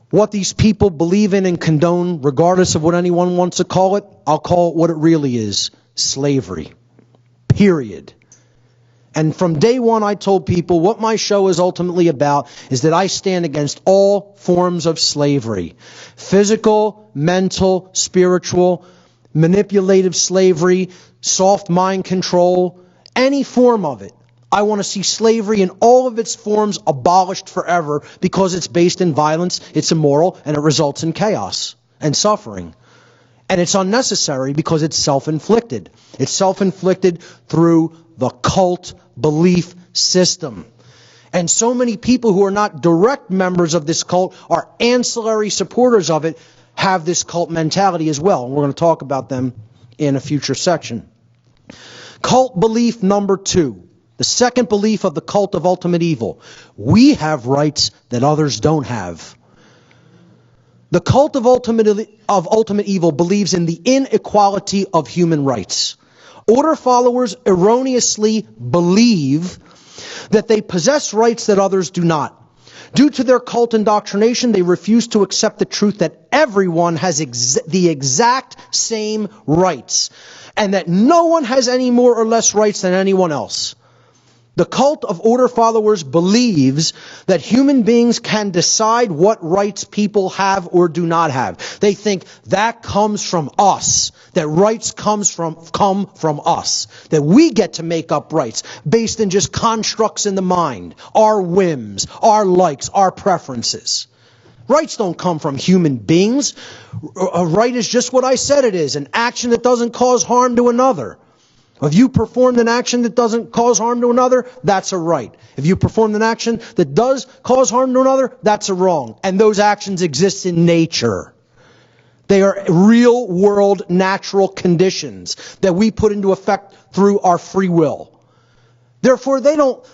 What these people believe in and condone, regardless of what anyone wants to call it, I'll call it what it really is: slavery. Period. And from day one, I told people what my show is ultimately about is that I stand against all forms of slavery. Physical, mental, spiritual, manipulative slavery, soft mind control, any form of it. I want to see slavery in all of its forms abolished forever because it's based in violence, it's immoral, and it results in chaos and suffering. And it's unnecessary because it's self-inflicted. It's self-inflicted through the cult belief system. And so many people who are not direct members of this cult are ancillary supporters of it, have this cult mentality as well. And we're going to talk about them in a future section. Cult belief number 2. The second belief of the cult of ultimate evil. We have rights that others don't have. The cult of ultimate evil believes in the inequality of human rights. Order followers erroneously believe that they possess rights that others do not. Due to their cult indoctrination, they refuse to accept the truth that everyone has the exact same rights, and that no one has any more or less rights than anyone else. The cult of order followers believes that human beings can decide what rights people have or do not have. They think that comes from us, that rights come from us, that we get to make up rights based in just constructs in the mind, our whims, our likes, our preferences. Rights don't come from human beings. A right is just what I said it is, an action that doesn't cause harm to another. If you performed an action that doesn't cause harm to another, that's a right. If you performed an action that does cause harm to another, that's a wrong. And those actions exist in nature. They are real world natural conditions that we put into effect through our free will. Therefore,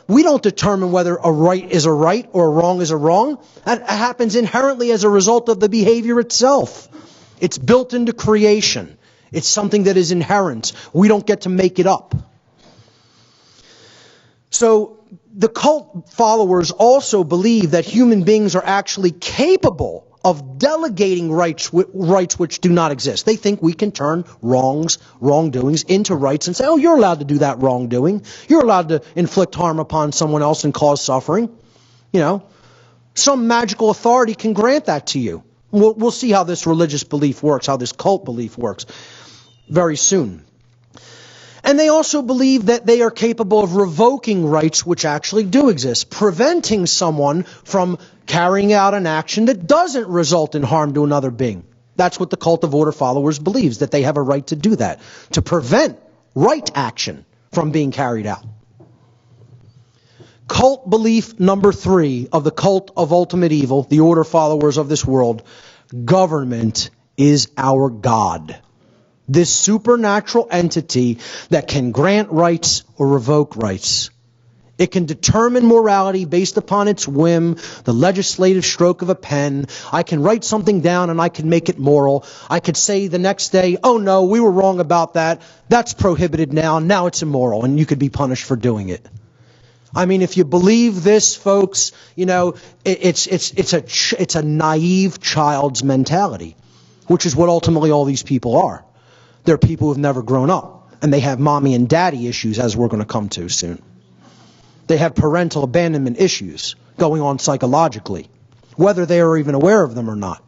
we don't determine whether a right is a right or a wrong is a wrong. That happens inherently as a result of the behavior itself. It's built into creation. It's something that is inherent. We don't get to make it up. So the cult followers also believe that human beings are actually capable of delegating rights which do not exist. They think we can turn wrongdoings into rights and say, oh, you're allowed to do that wrongdoing. You're allowed to inflict harm upon someone else and cause suffering. You know, some magical authority can grant that to you. We'll see how this religious belief works, how this cult belief works very soon. And they also believe that they are capable of revoking rights which actually do exist, preventing someone from carrying out an action that doesn't result in harm to another being. That's what the cult of order followers believes, that they have a right to do that, to prevent right action from being carried out. Cult belief number 3 of the cult of ultimate evil, the order followers of this world: government is our God. This supernatural entity that can grant rights or revoke rights. It can determine morality based upon its whim, the legislative stroke of a pen. I can write something down and I can make it moral. I could say the next day, oh no, we were wrong about that. That's prohibited now. Now it's immoral, and you could be punished for doing it. I mean, if you believe this, folks, you know, it's a naive child's mentality, which is what ultimately all these people are. They're people who have never grown up, and they have mommy and daddy issues, as we're going to come to soon. They have parental abandonment issues going on psychologically, whether they are even aware of them or not.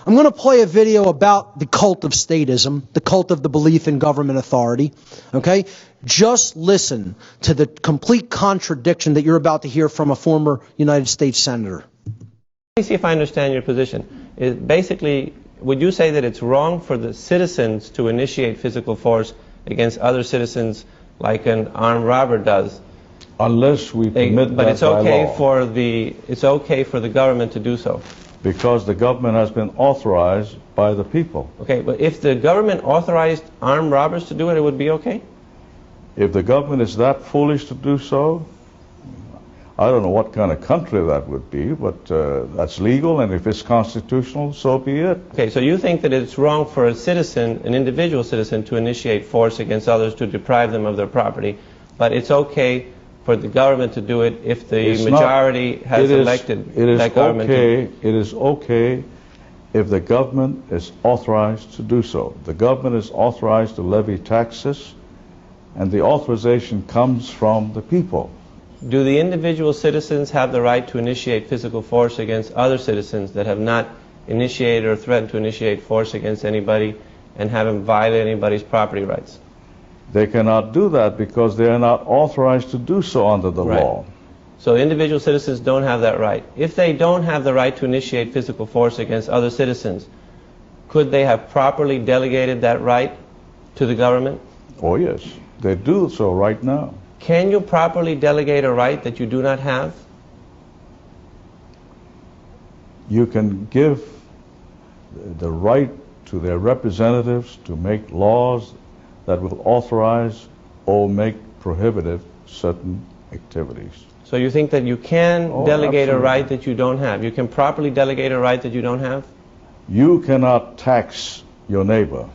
I'm going to play a video about the cult of statism, the cult of the belief in government authority. Okay? Just listen to the complete contradiction that you're about to hear from a former United States Senator. Let me see if I understand your position. Basically, would you say that it's wrong for the citizens to initiate physical force against other citizens like an armed robber does? Unless we permit but that it's okay by law. It's okay for the government to do so. Because the government has been authorized by the people. Okay, but if the government authorized armed robbers to do it, it would be okay? If the government is that foolish to do so, I don't know what kind of country that would be, but that's legal, and if it's constitutional, so be it. Okay, so you think that it's wrong for a citizen, an individual citizen, to initiate force against others to deprive them of their property, but it's okay for the government to do it if the majority has elected that government to do it? It is okay if the government is authorized to do so. The government is authorized to levy taxes and the authorization comes from the people. Do the individual citizens have the right to initiate physical force against other citizens that have not initiated or threatened to initiate force against anybody and haven't violated anybody's property rights? They cannot do that because they are not authorized to do so under the law. So individual citizens don't have that right. If they don't have the right to initiate physical force against other citizens, could they have properly delegated that right to the government? Oh yes, they do so right now. Can you properly delegate a right that you do not have? You can give the right to their representatives to make laws that will authorize or make prohibitive certain activities. So you think that you can delegate absolutely. a right that you don't have? You can properly delegate a right that you don't have? You cannot tax your neighbor,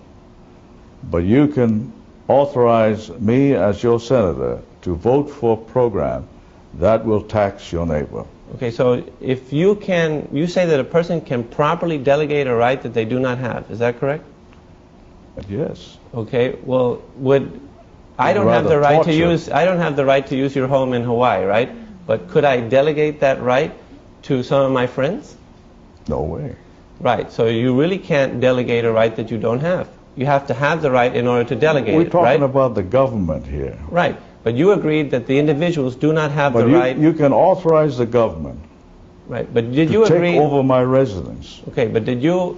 but you can authorize me as your senator to vote for a program that will tax your neighbor. Okay, so if you can, you say that a person can properly delegate a right that they do not have. Is that correct? Yes. Okay, well, I don't have the right to use your home in Hawaii, right? But could I delegate that right to some of my friends? No way. Right, so you really can't delegate a right that you don't have. You have to have the right in order to delegate it, We're talking right? about the government here. Right, but you agreed that the individuals do not have But the right. you can authorize the government Right, but did to you take agree? over my residence. Okay, but did you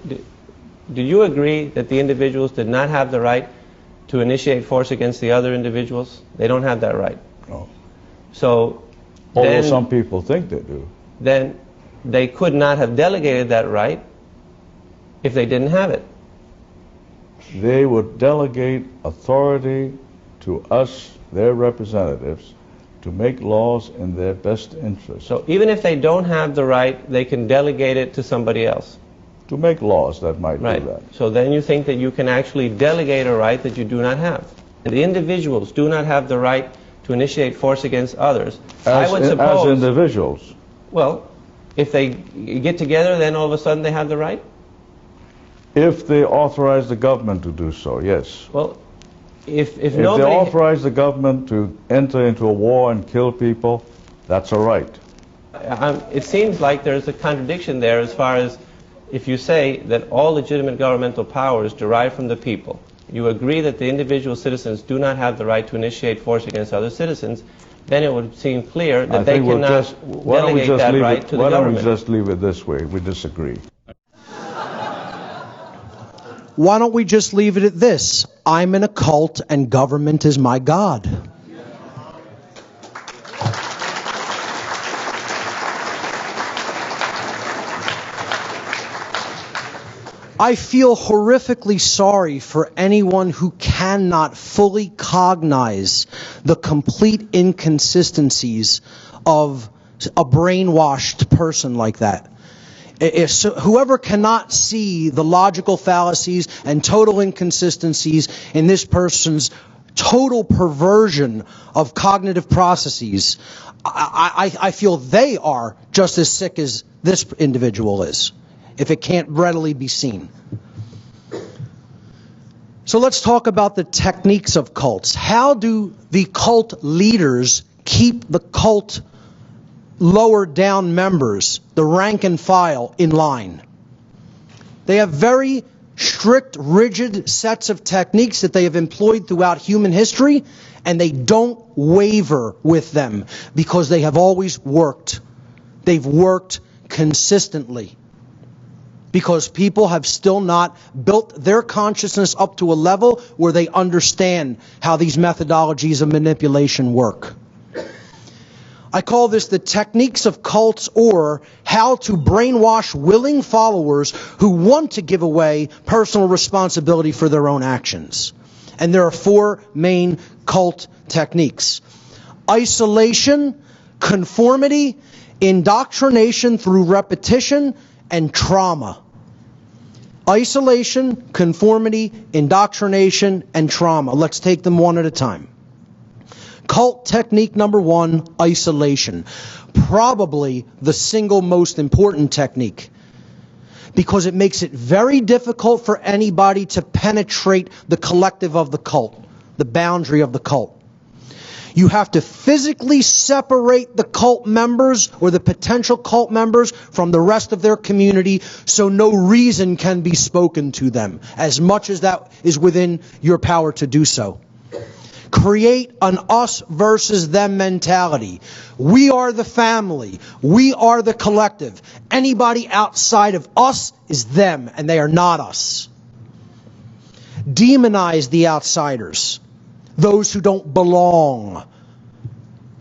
agree that the individuals did not have the right to initiate force against the other individuals? They don't have that right. No. So Although then, some people think they do. then they could not have delegated that right if they didn't have it. They would delegate authority to us, their representatives, to make laws in their best interest. So even if they don't have the right, they can delegate it to somebody else. To make laws that might Right. do that. So then you think that you can actually delegate a right that you do not have. The individuals do not have the right to initiate force against others. I would suppose, as individuals. well, if they get together, then all of a sudden they have the right? If they authorize the government to do so, yes. Well, if If they nobody... authorize the government to enter into a war and kill people, that's a right. It seems like there's a contradiction there as far as if you say that all legitimate governmental powers derive from the people. You agree that the individual citizens do not have the right to initiate force against other citizens, then it would seem clear that they cannot delegate that right to the Why don't we government. just leave it this way? We disagree. Why don't we just leave it at this? I'm in a cult and government is my God. I feel horrifically sorry for anyone who cannot fully cognize the complete inconsistencies of a brainwashed person like that. Whoever cannot see the logical fallacies and total inconsistencies in this person's total perversion of cognitive processes, I feel they are just as sick as this individual is, if it can't readily be seen. So let's talk about the techniques of cults. How do the cult leaders keep the cult lower down members, the rank and file, in line? They have very strict, rigid sets of techniques that they have employed throughout human history, and they don't waver with them because they have always worked. They've worked consistently because people have still not built their consciousness up to a level where they understand how these methodologies of manipulation work. I call this the techniques of cults, or how to brainwash willing followers who want to give away personal responsibility for their own actions. And there are four main cult techniques: isolation, conformity, indoctrination through repetition, and trauma. Isolation, conformity, indoctrination, and trauma. Let's take them one at a time. Cult technique number one, isolation. Probably the single most important technique, because it makes it very difficult for anybody to penetrate the collective of the cult. the boundary of the cult. You have to physically separate the cult members or the potential cult members from the rest of their community so no reason can be spoken to them, as much as that is within your power to do so. Create an us versus them mentality. We are the family. We are the collective. Anybody outside of us is them, and they are not us. Demonize the outsiders. Those who don't belong,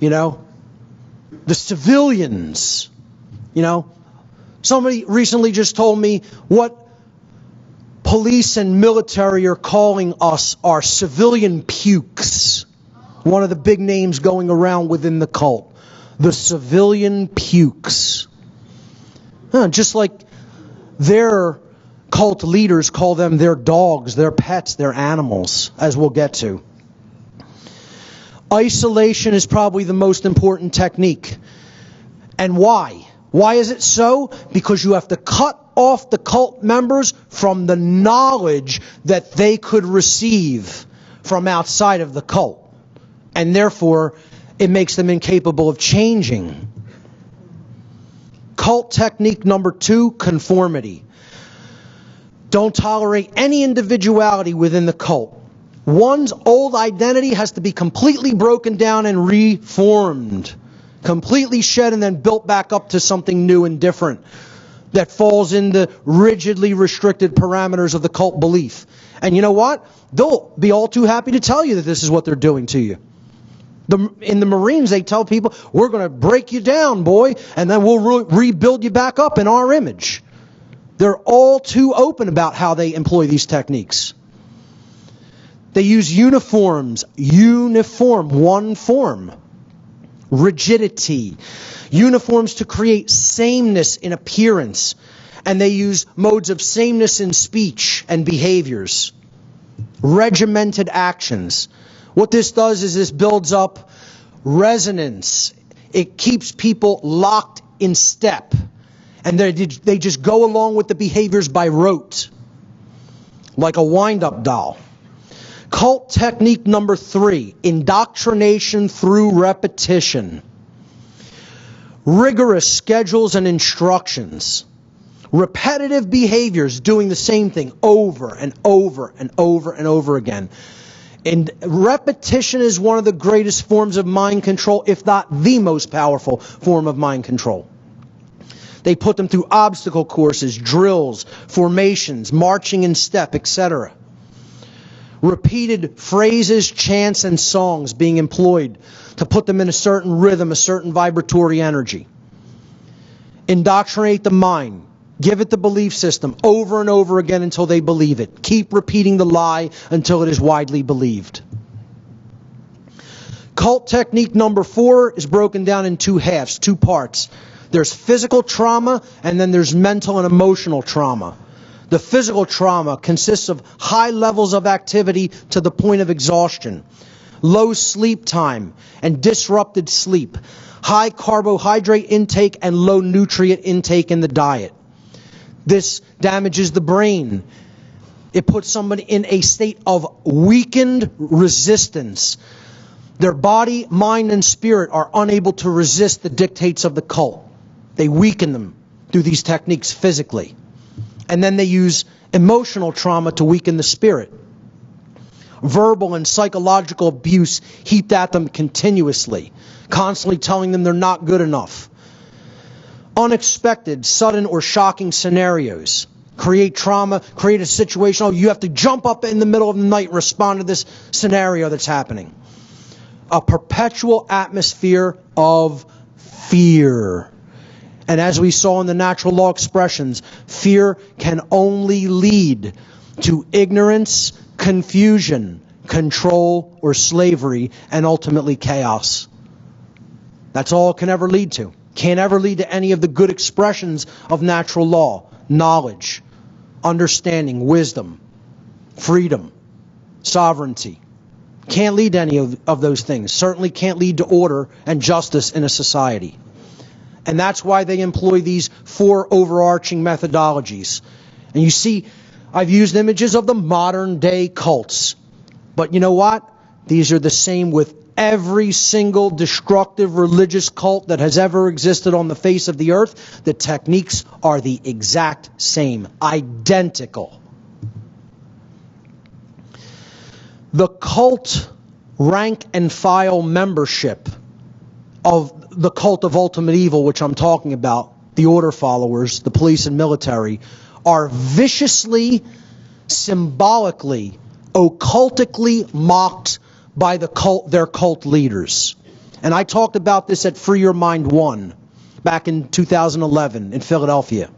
the civilians, Somebody recently just told me what police and military are calling us are civilian pukes. One of the big names going around within the cult. The civilian pukes. Just like their cult leaders call them their dogs, their pets, their animals, as we'll get to. Isolation is probably the most important technique. And why? Why is it so? Because you have to cut off the cult members from the knowledge that they could receive from outside of the cult. And therefore, it makes them incapable of changing. Cult technique number 2, conformity. Don't tolerate any individuality within the cult. One's old identity has to be completely broken down and reformed. Completely shed and then built back up to something new and different that falls in the rigidly restricted parameters of the cult belief. And you know what? They'll be all too happy to tell you that this is what they're doing to you. In the Marines, they tell people, we're going to break you down, boy, and then we'll rebuild you back up in our image. They're all too open about how they employ these techniques. They use uniforms, one form. Rigidity. Uniforms to create sameness in appearance. And they use modes of sameness in speech and behaviors. Regimented actions. What this does is this builds up resonance. It keeps people locked in step. And they just go along with the behaviors by rote. Like a wind-up doll. Cult technique number 3, indoctrination through repetition. Rigorous schedules and instructions. Repetitive behaviors, doing the same thing over and over and over and over again. And repetition is one of the greatest forms of mind control, if not the most powerful form of mind control. They put them through obstacle courses, drills, formations, marching in step, etc. Repeated phrases, chants, and songs being employed to put them in a certain rhythm, a certain vibratory energy. Indoctrinate the mind. Give it the belief system over and over again until they believe it. Keep repeating the lie until it is widely believed. Cult technique number 4 is broken down in 2 halves, 2 parts. There's physical trauma and then there's mental and emotional trauma. The physical trauma consists of high levels of activity to the point of exhaustion, low sleep time and disrupted sleep, high carbohydrate intake and low nutrient intake in the diet. This damages the brain. It puts somebody in a state of weakened resistance. Their body, mind, and spirit are unable to resist the dictates of the cult. They weaken them through these techniques physically. And then they use emotional trauma to weaken the spirit. Verbal and psychological abuse heaped at them continuously, constantly telling them they're not good enough. Unexpected, sudden, or shocking scenarios create trauma, create a situation, oh, you have to jump up in the middle of the night and respond to this scenario that's happening. A perpetual atmosphere of fear. And as we saw in the natural law expressions, fear can only lead to ignorance, confusion, control, or slavery, and ultimately chaos. That's all it can ever lead to. Can't ever lead to any of the good expressions of natural law, knowledge, understanding, wisdom, freedom, sovereignty. Can't lead to any of those things. Certainly can't lead to order and justice in a society. And that's why they employ these 4 overarching methodologies. And you see, I've used images of the modern day cults. But you know what? These are the same with every single destructive religious cult that has ever existed on the face of the earth. The techniques are the exact same, identical. The cult rank and file membership of the cult of ultimate evil, which I'm talking about, the order followers, the police and military, are viciously, symbolically, occultically mocked by their cult leaders. And I talked about this at Free Your Mind 1 back in 2011 in Philadelphia.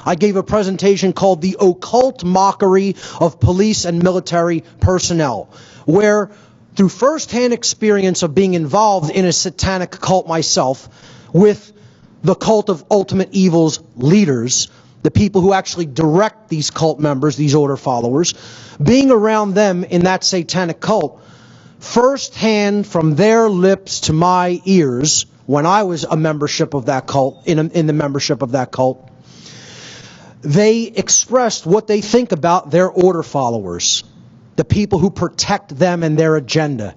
I gave a presentation called The Occult Mockery of Police and Military Personnel, where through firsthand experience of being involved in a satanic cult myself with the cult of ultimate evil's leaders, the people who actually direct these cult members, these order followers, being around them in that satanic cult, firsthand from their lips to my ears, when I was a membership of that cult, in the membership of that cult, they expressed what they think about their order followers, the people who protect them and their agenda.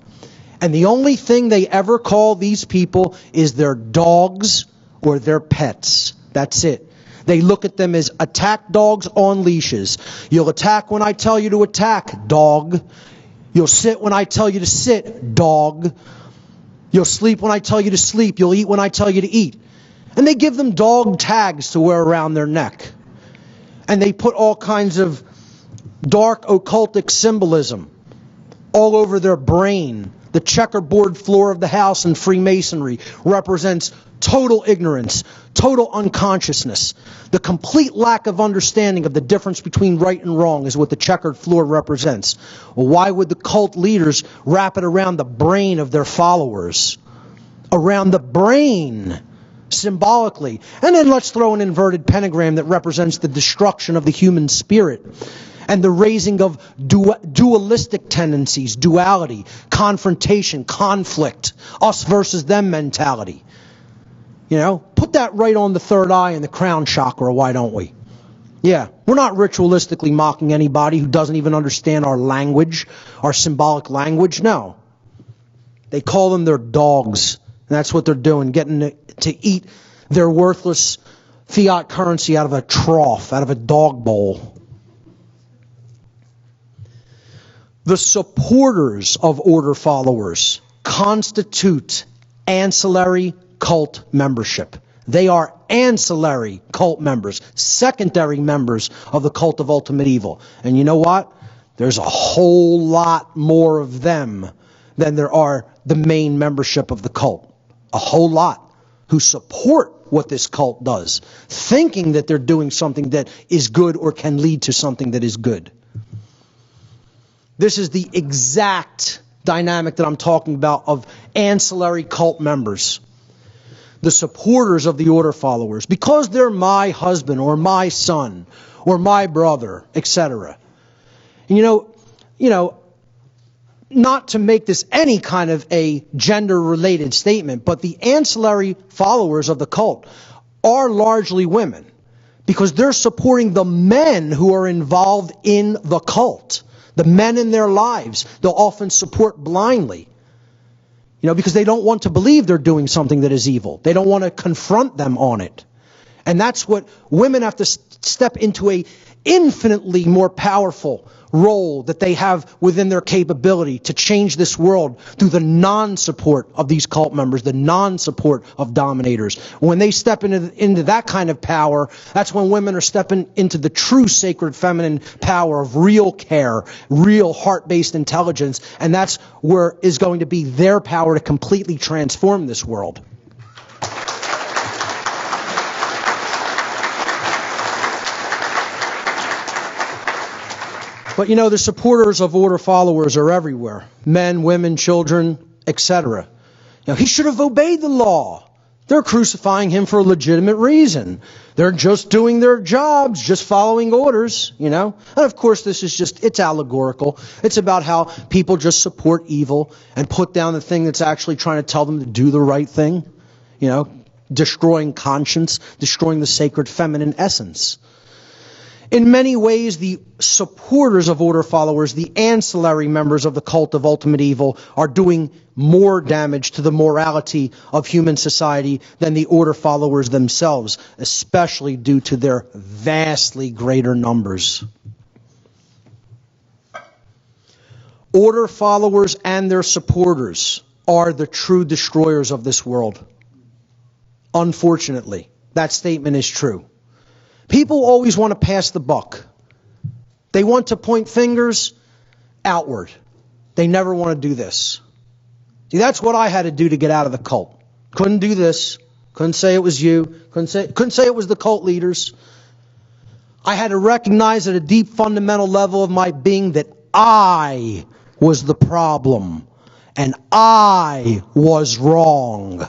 And the only thing they ever call these people is their dogs or their pets. That's it. They look at them as attack dogs on leashes. You'll attack when I tell you to attack, dog. You'll sit when I tell you to sit, dog. You'll sleep when I tell you to sleep. You'll eat when I tell you to eat. And they give them dog tags to wear around their neck. And they put all kinds of dark occultic symbolism all over their brain. The checkerboard floor of the house in Freemasonry represents total ignorance, total unconsciousness. The complete lack of understanding of the difference between right and wrong is what the checkered floor represents. Well, why would the cult leaders wrap it around the brain of their followers? Around the brain, symbolically. And then let's throw an inverted pentagram that represents the destruction of the human spirit and the raising of dualistic tendencies, duality, confrontation, conflict, us versus them mentality. You know, put that right on the third eye and the crown chakra, why don't we? Yeah, we're not ritualistically mocking anybody who doesn't even understand our language, our symbolic language. No. They call them their dogs, and that's what they're doing, getting to eat their worthless fiat currency out of a trough, out of a dog bowl. The supporters of order followers constitute ancillary cult membership. They are ancillary cult members, secondary members of the cult of ultimate evil. And you know what? There's a whole lot more of them than there are the main membership of the cult. A whole lot who support what this cult does, thinking that they're doing something that is good or can lead to something that is good. This is the exact dynamic that I'm talking about of ancillary cult members. The supporters of the order followers, because they're my husband or my son or my brother, etc. And you know, not to make this any kind of a gender-related statement, but the ancillary followers of the cult are largely women because they're supporting the men who are involved in the cult. The men in their lives, they'll often support blindly. You know, because they don't want to believe they're doing something that is evil. They don't want to confront them on it. And that's what women have to step into, a infinitely more powerful role that they have within their capability to change this world through the non-support of these cult members, the non-support of dominators. When they step into that kind of power, that's when women are stepping into the true sacred feminine power of real care, real heart-based intelligence, and that's where is going to be their power to completely transform this world. But you know, the supporters of order followers are everywhere. Men, women, children, etc. You know, he should have obeyed the law. They're crucifying him for a legitimate reason. They're just doing their jobs, just following orders, you know. And of course, this is just, it's allegorical. It's about how people just support evil and put down the thing that's actually trying to tell them to do the right thing. You know, destroying conscience, destroying the sacred feminine essence. In many ways, the supporters of order followers, the ancillary members of the cult of ultimate evil, are doing more damage to the morality of human society than the order followers themselves, especially due to their vastly greater numbers. Order followers and their supporters are the true destroyers of this world. Unfortunately, that statement is true. People always want to pass the buck. They want to point fingers outward. They never want to do this. See, that's what I had to do to get out of the cult. Couldn't do this. Couldn't say it was you. Couldn't say it was the cult leaders. I had to recognize at a deep fundamental level of my being that I was the problem and I was wrong.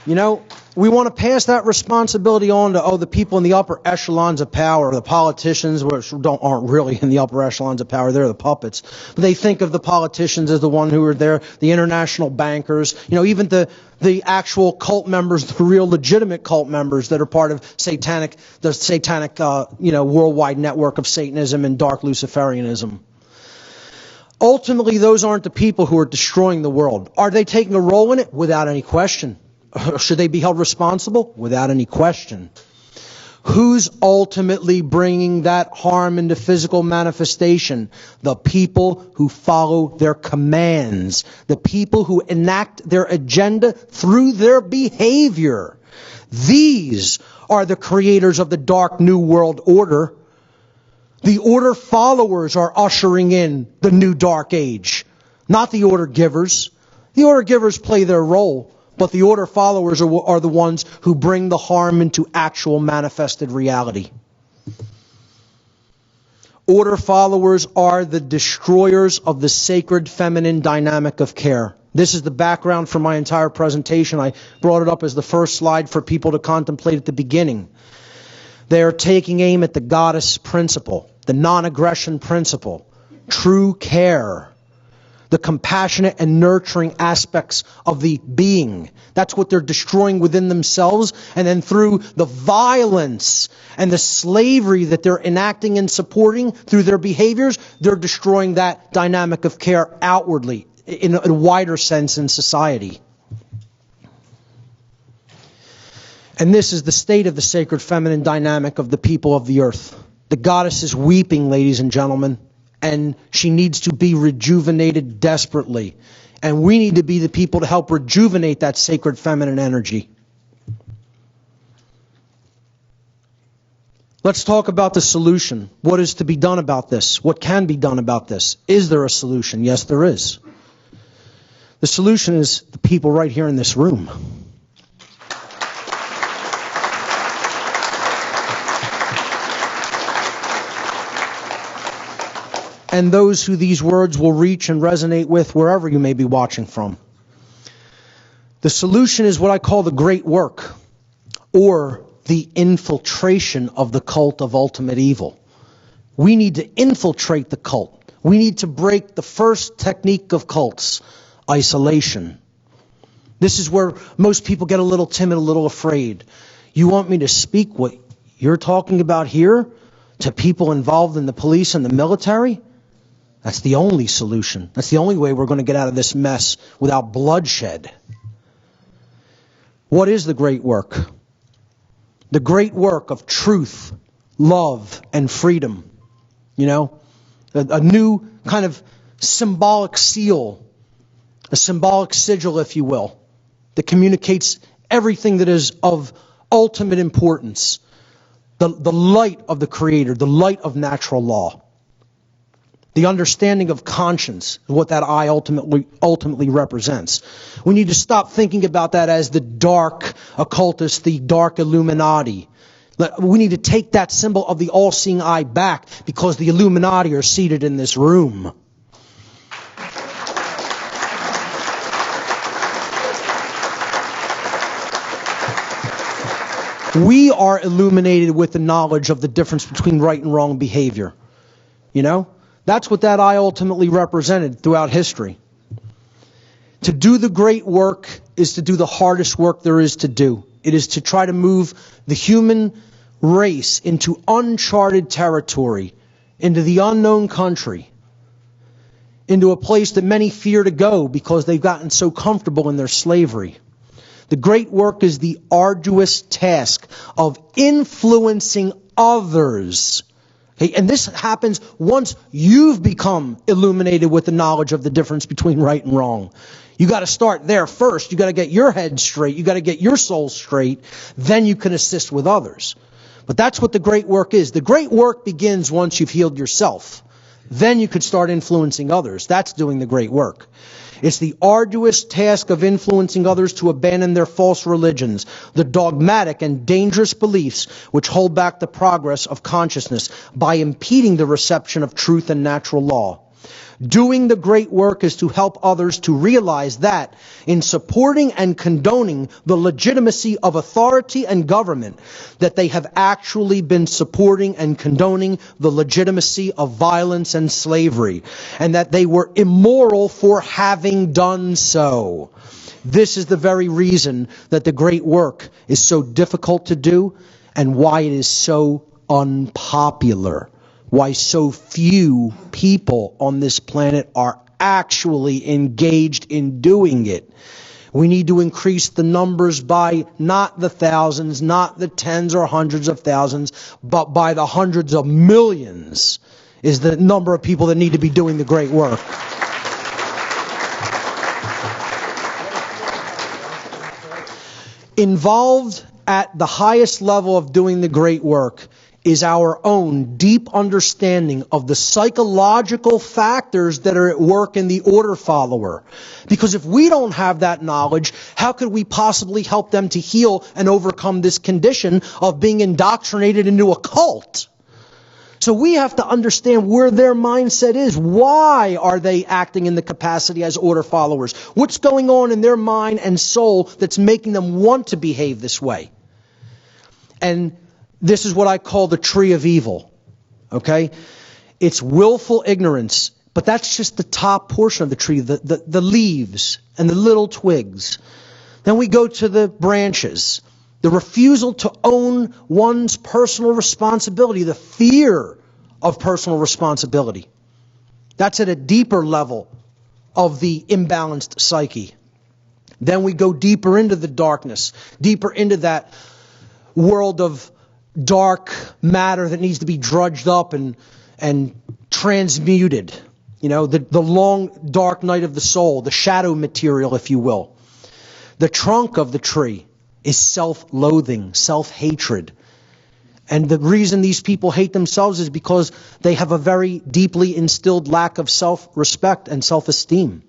You know, we want to pass that responsibility on to, the people in the upper echelons of power, the politicians, which aren't really in the upper echelons of power, they're the puppets. But they think of the politicians as the one who are there, the international bankers, even the actual cult members, the real legitimate cult members that are part of the satanic, worldwide network of Satanism and dark Luciferianism. Ultimately, those aren't the people who are destroying the world. Are they taking a role in it? Without any question. Should they be held responsible? Without any question. Who's ultimately bringing that harm into physical manifestation? The people who follow their commands. The people who enact their agenda through their behavior. These are the creators of the dark New World Order. The order followers are ushering in the new dark age, not the order givers. The order givers play their role. But the order followers are the ones who bring the harm into actual manifested reality. Order followers are the destroyers of the sacred feminine dynamic of care. This is the background for my entire presentation. I brought it up as the first slide for people to contemplate at the beginning. They are taking aim at the goddess principle, the non-aggression principle, true care, the compassionate and nurturing aspects of the being. That's what they're destroying within themselves. And then through the violence and the slavery that they're enacting and supporting through their behaviors, they're destroying that dynamic of care outwardly in a wider sense in society. And this is the state of the sacred feminine dynamic of the people of the earth. The goddess is weeping, ladies and gentlemen. And she needs to be rejuvenated desperately. And we need to be the people to help rejuvenate that sacred feminine energy. Let's talk about the solution. What is to be done about this? What can be done about this? Is there a solution? Yes, there is. The solution is the people right here in this room. And those who these words will reach and resonate with wherever you may be watching from. The solution is what I call the great work, or the infiltration of the cult of ultimate evil. We need to infiltrate the cult. We need to break the first technique of cults, isolation. This is where most people get a little timid, a little afraid. You want me to speak what you're talking about here to people involved in the police and the military? That's the only solution. That's the only way we're going to get out of this mess without bloodshed. What is the great work? The great work of truth, love, and freedom. A new kind of symbolic seal, a symbolic sigil, if you will, that communicates everything that is of ultimate importance. The light of the Creator, the light of natural law. The understanding of conscience, what that I ultimately represents. We need to stop thinking about that as the dark occultists, the dark Illuminati. We need to take that symbol of the all-seeing eye back, because the Illuminati are seated in this room. We are illuminated with the knowledge of the difference between right and wrong behavior. That's what that eye ultimately represented throughout history. To do the great work is to do the hardest work there is to do. It is to try to move the human race into uncharted territory, into the unknown country, into a place that many fear to go because they've gotten so comfortable in their slavery. The great work is the arduous task of influencing others. Okay? And this happens once you've become illuminated with the knowledge of the difference between right and wrong. You got to start there first. You got to get your head straight. You got to get your soul straight. Then you can assist with others. But that's what the great work is. The great work begins once you've healed yourself. Then you could start influencing others. That's doing the great work. It's the arduous task of influencing others to abandon their false religions, the dogmatic and dangerous beliefs which hold back the progress of consciousness by impeding the reception of truth and natural law. Doing the great work is to help others to realize that in supporting and condoning the legitimacy of authority and government, that they have actually been supporting and condoning the legitimacy of violence and slavery, and that they were immoral for having done so. This is the very reason that the great work is so difficult to do and why it is so unpopular. Why so few people on this planet are actually engaged in doing it. We need to increase the numbers by not the thousands, not the tens or hundreds of thousands, but by the hundreds of millions is the number of people that need to be doing the great work. Involved at the highest level of doing the great work is our own deep understanding of the psychological factors that are at work in the order follower. Because if we don't have that knowledge, how could we possibly help them to heal and overcome this condition of being indoctrinated into a cult? So we have to understand where their mindset is. Why are they acting in the capacity as order followers? What's going on in their mind and soul that's making them want to behave this way? And this is what I call the tree of evil, okay? It's willful ignorance, but that's just the top portion of the tree, the leaves and the little twigs. Then we go to the branches, the refusal to own one's personal responsibility, the fear of personal responsibility. That's at a deeper level of the imbalanced psyche. Then we go deeper into the darkness, deeper into that world of dark matter that needs to be drudged up and transmuted. You know, the long dark night of the soul, the shadow material, if you will. The trunk of the tree is self-loathing, self-hatred. And the reason these people hate themselves is because they have a very deeply instilled lack of self-respect and self-esteem.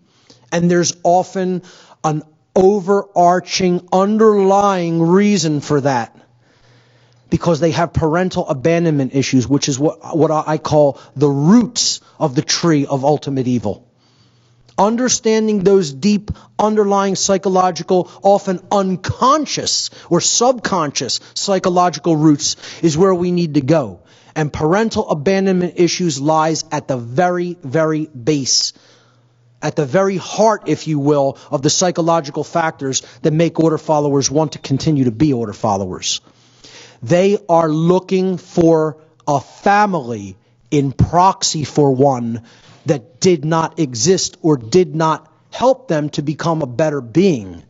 And there's often an overarching, underlying reason for that. Because they have parental abandonment issues, which is what I call the roots of the tree of ultimate evil. Understanding those deep underlying psychological, often unconscious or subconscious psychological roots is where we need to go. And parental abandonment issues lies at the very, very base, at the very heart, if you will, of the psychological factors that make order followers want to continue to be order followers. They are looking for a family in proxy for one that did not exist or did not help them to become a better being.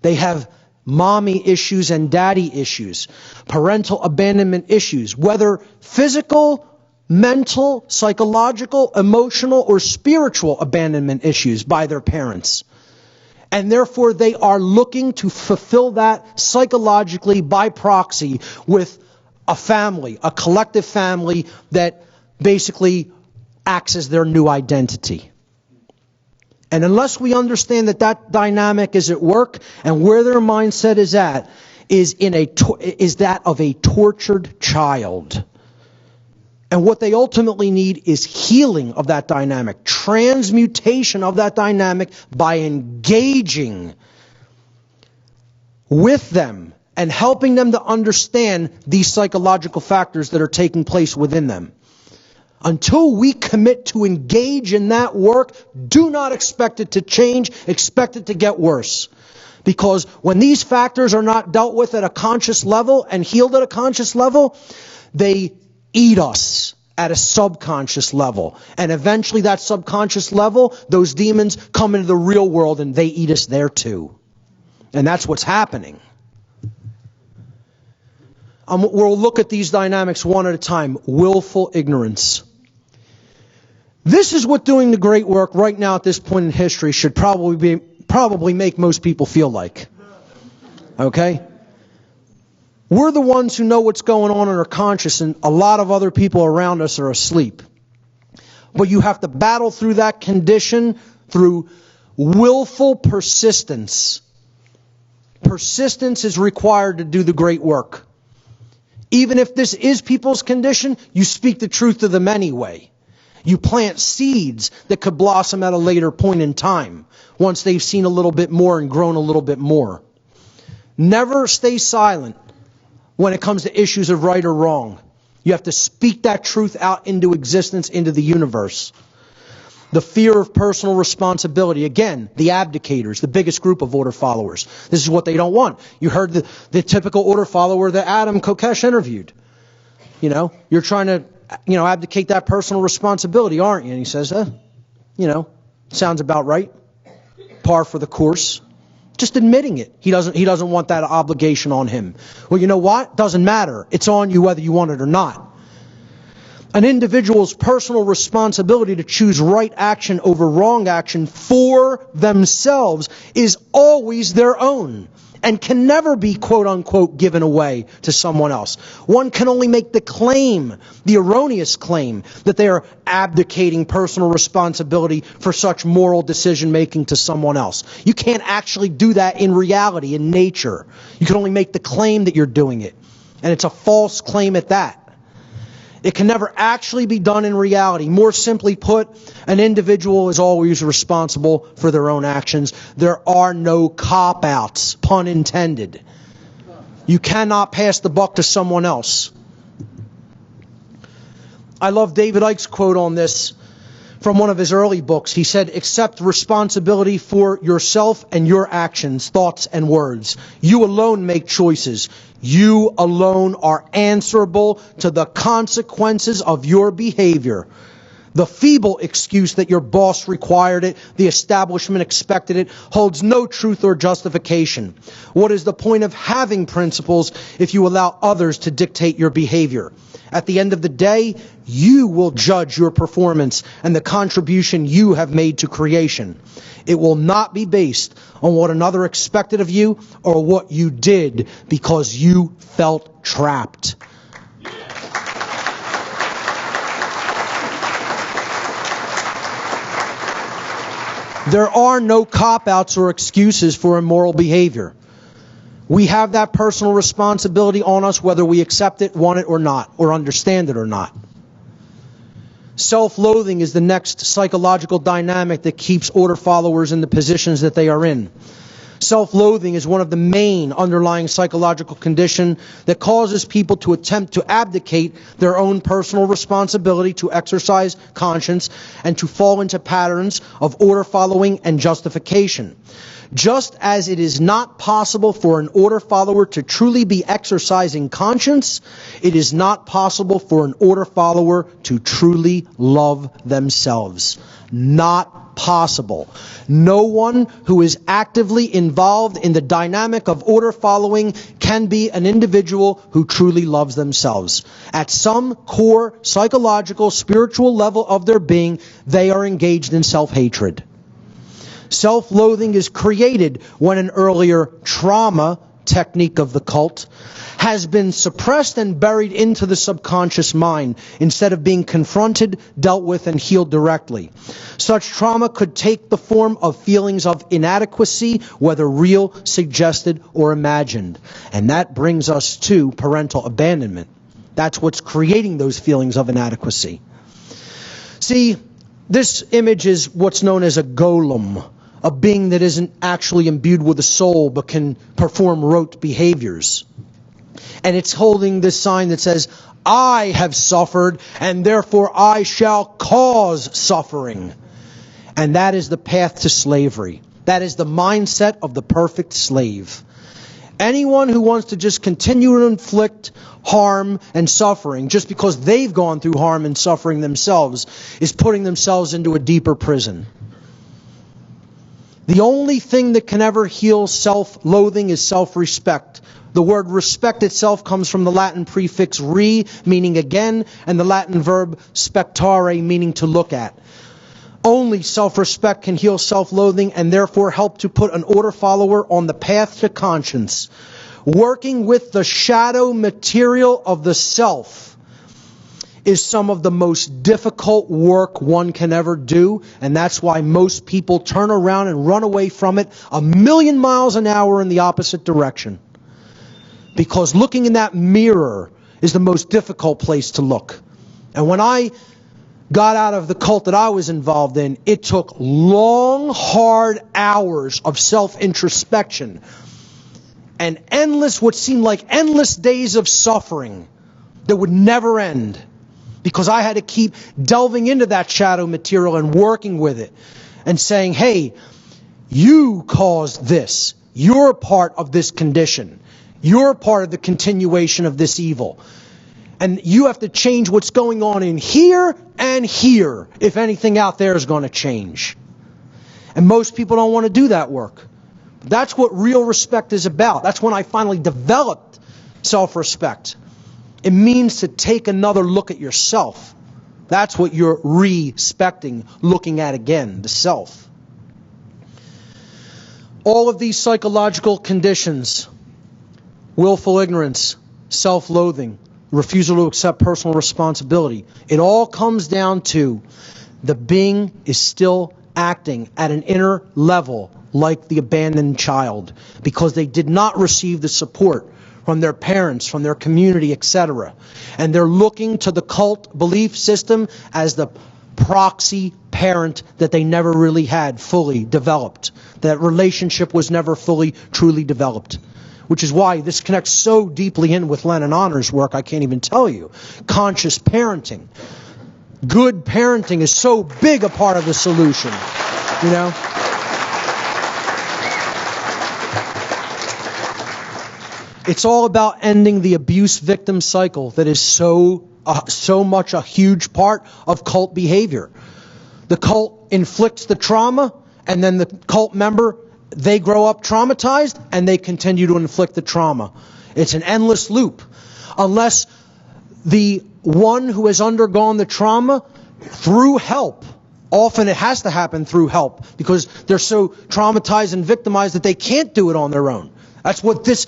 They have mommy issues and daddy issues, parental abandonment issues, whether physical, mental, psychological, emotional, or spiritual abandonment issues by their parents. And therefore, they are looking to fulfill that psychologically by proxy with a family, a collective family that basically acts as their new identity. And unless we understand that that dynamic is at work and where their mindset is at, is that of a tortured child. And what they ultimately need is healing of that dynamic, transmutation of that dynamic by engaging with them and helping them to understand these psychological factors that are taking place within them. Until we commit to engage in that work, do not expect it to change, expect it to get worse. Because when these factors are not dealt with at a conscious level and healed at a conscious level, they eat us at a subconscious level. And eventually that subconscious level, those demons come into the real world and they eat us there too. And that's what's happening. We'll look at these dynamics one at a time. Willful ignorance. This is what doing the great work right now at this point in history should probably make most people feel like. Okay? We're the ones who know what's going on in our conscious, and a lot of other people around us are asleep. But you have to battle through that condition through willful persistence. Persistence is required to do the great work. Even if this is people's condition, you speak the truth to them anyway. You plant seeds that could blossom at a later point in time, once they've seen a little bit more and grown a little bit more. Never stay silent when it comes to issues of right or wrong. You have to speak that truth out into existence, into the universe. The fear of personal responsibility. Again, the abdicators, the biggest group of order followers. This is what they don't want. You heard the typical order follower that Adam Kokesh interviewed. You're trying to, abdicate that personal responsibility, aren't you? And he says, sounds about right. Par for the course. Just admitting it. He doesn't want that obligation on him. Well, you know what? Doesn't matter. It's on you whether you want it or not. An individual's personal responsibility to choose right action over wrong action for themselves is always their own and can never be, quote unquote, given away to someone else. One can only make the claim, the erroneous claim, that they are abdicating personal responsibility for such moral decision making to someone else. You can't actually do that in reality, in nature. You can only make the claim that you're doing it. And it's a false claim at that. It can never actually be done in reality. More simply put, an individual is always responsible for their own actions. There are no cop-outs, pun intended. You cannot pass the buck to someone else. I love David Icke's quote on this from one of his early books. He said, "Accept responsibility for yourself and your actions, thoughts, and words. You alone make choices. You alone are answerable to the consequences of your behavior. The feeble excuse that your boss required it, the establishment expected it, holds no truth or justification. What is the point of having principles if you allow others to dictate your behavior? At the end of the day, you will judge your performance and the contribution you have made to creation. It will not be based on what another expected of you or what you did because you felt trapped." There are no cop-outs or excuses for immoral behavior. We have that personal responsibility on us whether we accept it, want it or not, or understand it or not. Self-loathing is the next psychological dynamic that keeps order followers in the positions that they are in. Self-loathing is one of the main underlying psychological conditions that causes people to attempt to abdicate their own personal responsibility to exercise conscience and to fall into patterns of order following and justification. Just as it is not possible for an order follower to truly be exercising conscience, it is not possible for an order follower to truly love themselves. Not possible. No one who is actively involved in the dynamic of order following can be an individual who truly loves themselves. At some core psychological, spiritual level of their being, they are engaged in self-hatred. Self-loathing is created when an earlier trauma technique of the cult has been suppressed and buried into the subconscious mind instead of being confronted, dealt with, and healed directly. Such trauma could take the form of feelings of inadequacy, whether real, suggested, or imagined. And that brings us to parental abandonment. That's what's creating those feelings of inadequacy. See, this image is what's known as a golem, a being that isn't actually imbued with a soul but can perform rote behaviors. And it's holding this sign that says, I have suffered, and therefore I shall cause suffering. And that is the path to slavery. That is the mindset of the perfect slave. Anyone who wants to just continue to inflict harm and suffering just because they've gone through harm and suffering themselves is putting themselves into a deeper prison. The only thing that can ever heal self-loathing is self-respect. The word respect itself comes from the Latin prefix re, meaning again, and the Latin verb spectare, meaning to look at. Only self-respect can heal self-loathing and therefore help to put an order follower on the path to conscience. Working with the shadow material of the self is some of the most difficult work one can ever do, and that's why most people turn around and run away from it 1,000,000 miles an hour in the opposite direction. Because looking in that mirror is the most difficult place to look. And when I got out of the cult that I was involved in, it took long, hard hours of self-introspection and endless, what seemed like endless days of suffering that would never end, because I had to keep delving into that shadow material and working with it and saying, hey, you caused this. You're part of this condition. You're part of the continuation of this evil. And you have to change what's going on in here and here if anything out there is going to change. And most people don't want to do that work. That's what real respect is about. That's when I finally developed self-respect. It means to take another look at yourself. That's what you're respecting, looking at again, the self. All of these psychological conditions, willful ignorance, self-loathing, refusal to accept personal responsibility, it all comes down to the being is still acting at an inner level like the abandoned child because they did not receive the support from their parents, from their community, etc. And they're looking to the cult belief system as the proxy parent that they never really had fully developed. That relationship was never fully, truly developed. Which is why this connects so deeply in with Len and Honor's work, I can't even tell you. Conscious parenting. Good parenting is so big a part of the solution. You know? It's all about ending the abuse victim cycle that is so much a huge part of cult behavior. The cult inflicts the trauma, and then the cult member, they grow up traumatized, and they continue to inflict the trauma. It's an endless loop. Unless the one who has undergone the trauma, through help, often it has to happen through help, because they're so traumatized and victimized that they can't do it on their own. That's what this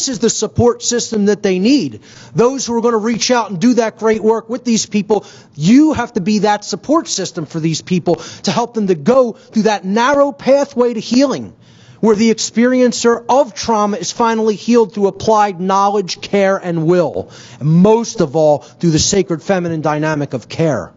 is the support system that they need. Those who are going to reach out and do that great work with these people, you have to be that support system for these people to help them to go through that narrow pathway to healing, where the experiencer of trauma is finally healed through applied knowledge, care, and will. And most of all, through the sacred feminine dynamic of care.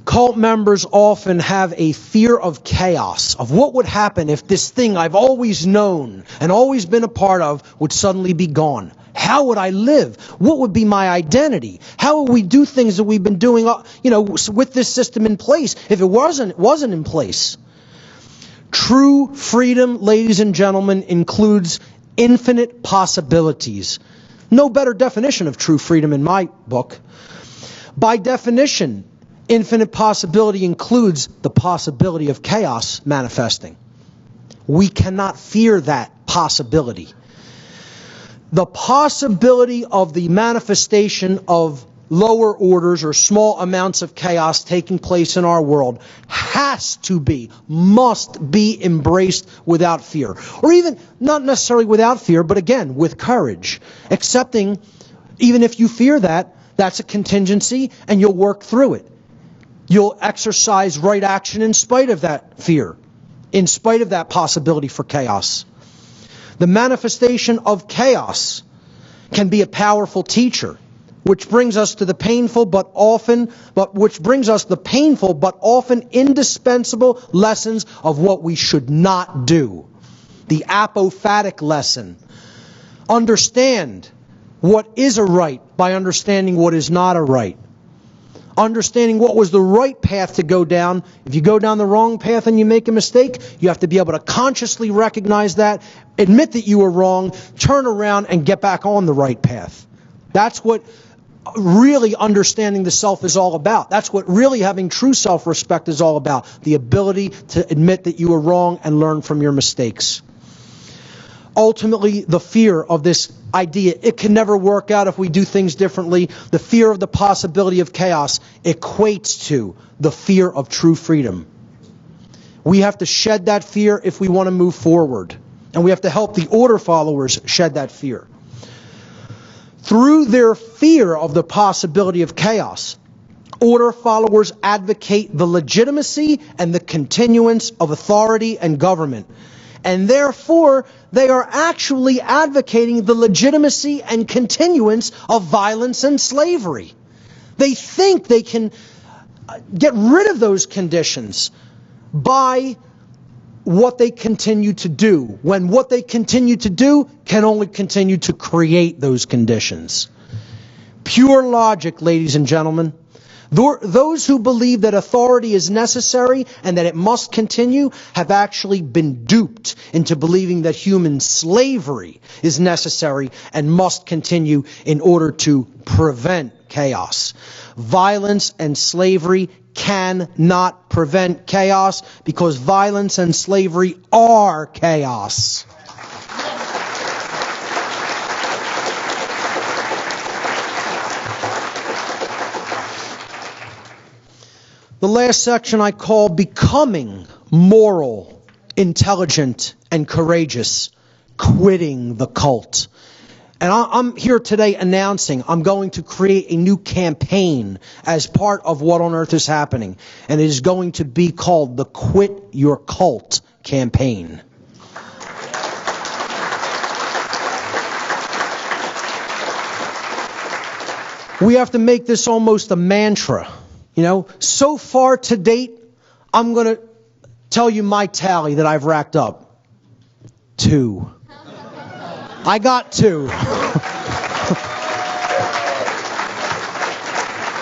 Cult members often have a fear of chaos, of what would happen if this thing I've always known and always been a part of would suddenly be gone. How would I live? What would be my identity? How would we do things that we've been doing, with this system in place if it wasn't in place? True freedom, ladies and gentlemen, includes infinite possibilities. No better definition of true freedom in my book. By definition, infinite possibility includes the possibility of chaos manifesting. We cannot fear that possibility. The possibility of the manifestation of lower orders or small amounts of chaos taking place in our world must be embraced without fear. Or even, not necessarily without fear, but again, with courage. Accepting, even if you fear that, that's a contingency and you'll work through it. You'll exercise right action in spite of that fear, in spite of that possibility for chaos. The manifestation of chaos can be a powerful teacher, which brings us to the painful but often indispensable lessons of what we should not do. the apophatic lesson. Understand what is a right by understanding what is not a right. Understanding what was the right path to go down. If you go down the wrong path and you make a mistake, you have to be able to consciously recognize that, admit that you were wrong, turn around and get back on the right path. That's what really understanding the self is all about. That's what really having true self-respect is all about. The ability to admit that you were wrong and learn from your mistakes. Ultimately, the fear of this idea, it can never work out if we do things differently. The fear of the possibility of chaos equates to the fear of true freedom. We have to shed that fear if we want to move forward. And we have to help the order followers shed that fear. Through their fear of the possibility of chaos, order followers advocate the legitimacy and the continuance of authority and government. And therefore, they are actually advocating the legitimacy and continuance of violence and slavery. They think they can get rid of those conditions by what they continue to do, when what they continue to do can only continue to create those conditions. Pure logic, ladies and gentlemen. Those who believe that authority is necessary and that it must continue have actually been duped into believing that human slavery is necessary and must continue in order to prevent chaos. Violence and slavery cannot prevent chaos because violence and slavery are chaos. The last section I call Becoming Moral, Intelligent, and Courageous, Quitting the Cult. And I'm here today announcing I'm going to create a new campaign as part of What on Earth is Happening. And it is going to be called the Quit Your Cult campaign. We have to make this almost a mantra. You know, so far to date, I'm going to tell you my tally that I've racked up. 2. I got 2.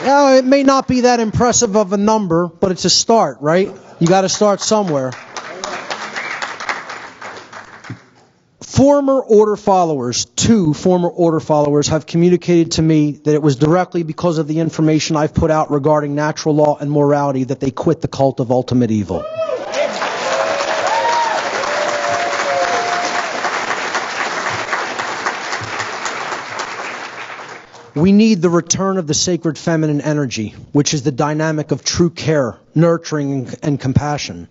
Yeah, it may not be that impressive of a number, but it's a start, right? You got to start somewhere. Former order followers, 2 former order followers, have communicated to me that it was directly because of the information I've put out regarding natural law and morality that they quit the cult of ultimate evil. We need the return of the sacred feminine energy, which is the dynamic of true care, nurturing, and compassion.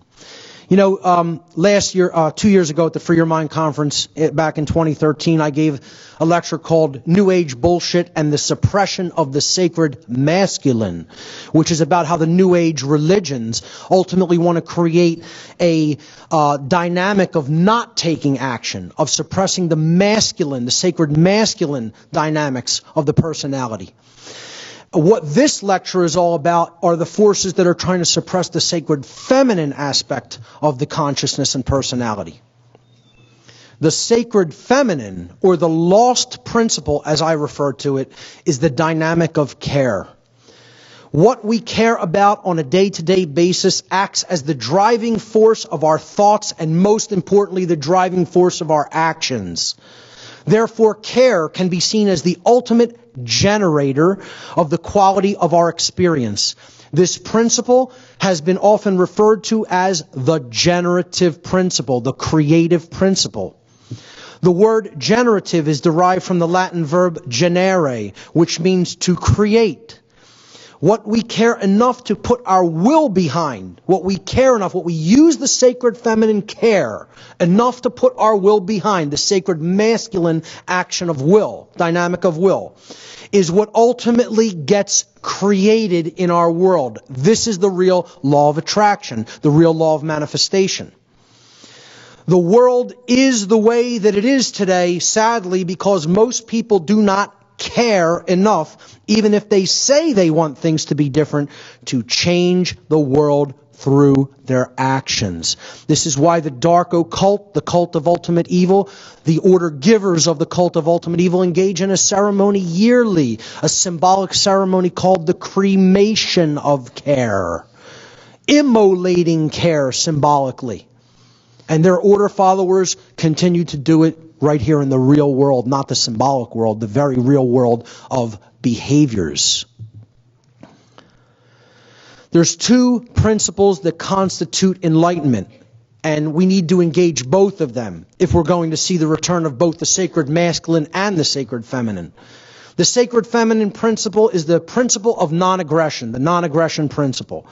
You know, last year, 2 years ago at the Free Your Mind conference back in 2013, I gave a lecture called New Age Bullshit and the Suppression of the Sacred Masculine, which is about how the New Age religions ultimately want to create a dynamic of not taking action, of suppressing the masculine, the sacred masculine dynamics of the personality. What this lecture is all about are the forces that are trying to suppress the sacred feminine aspect of the consciousness and personality. The sacred feminine, or the lost principle, as I refer to it, is the dynamic of care. What we care about on a day-to-day basis acts as the driving force of our thoughts and, most importantly, the driving force of our actions. Therefore, care can be seen as the ultimate generator of the quality of our experience. This principle has been often referred to as the generative principle, the creative principle. The word generative is derived from the Latin verb generare, which means to create. What we care enough to put our will behind, what we care enough, what we use the sacred feminine care enough to put our will behind, the sacred masculine action of will, dynamic of will, is what ultimately gets created in our world. This is the real law of attraction, the real law of manifestation. The world is the way that it is today, sadly, because most people do not care enough, even if they say they want things to be different, to change the world through their actions. This is why the dark occult, the cult of ultimate evil, the order givers of the cult of ultimate evil engage in a ceremony yearly, a symbolic ceremony called the cremation of care, immolating care symbolically. And their order followers continue to do it right here in the real world, not the symbolic world, the very real world of behaviors. There's two principles that constitute enlightenment, and we need to engage both of them if we're going to see the return of both the sacred masculine and the sacred feminine. The sacred feminine principle is the principle of non-aggression, the non-aggression principle.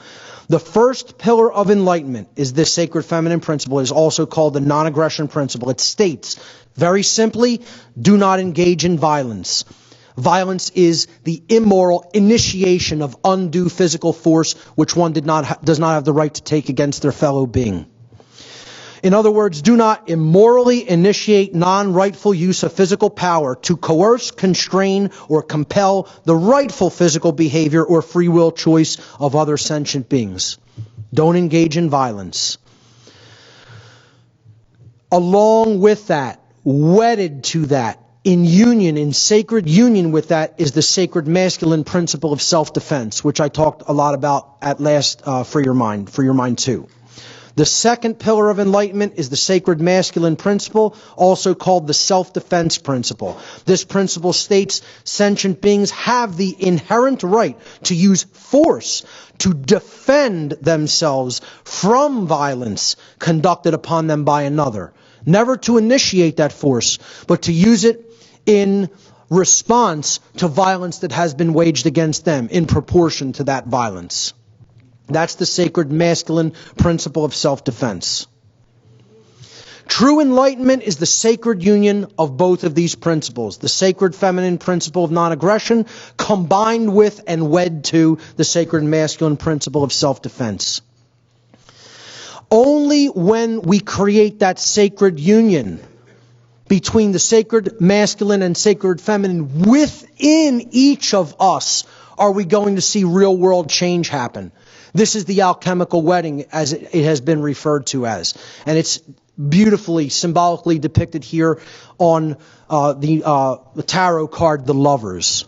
The first pillar of enlightenment is this sacred feminine principle. It is also called the non-aggression principle. It states, very simply, do not engage in violence. Violence is the immoral initiation of undue physical force which one does not have the right to take against their fellow being. In other words, do not immorally initiate non-rightful use of physical power to coerce, constrain, or compel the rightful physical behavior or free will choice of other sentient beings. Don't engage in violence. Along with that, wedded to that, in union, in sacred union with that, is the sacred masculine principle of self-defense, which I talked a lot about at last Free Your Mind 2. The second pillar of enlightenment is the sacred masculine principle, also called the self-defense principle. This principle states sentient beings have the inherent right to use force to defend themselves from violence conducted upon them by another. Never to initiate that force, but to use it in response to violence that has been waged against them in proportion to that violence. That's the sacred masculine principle of self-defense. True enlightenment is the sacred union of both of these principles, the sacred feminine principle of non-aggression combined with and wed to the sacred masculine principle of self-defense. Only when we create that sacred union between the sacred masculine and sacred feminine within each of us are we going to see real world change happen. This is the alchemical wedding, as it has been referred to as. And it's beautifully, symbolically depicted here on the tarot card, The Lovers.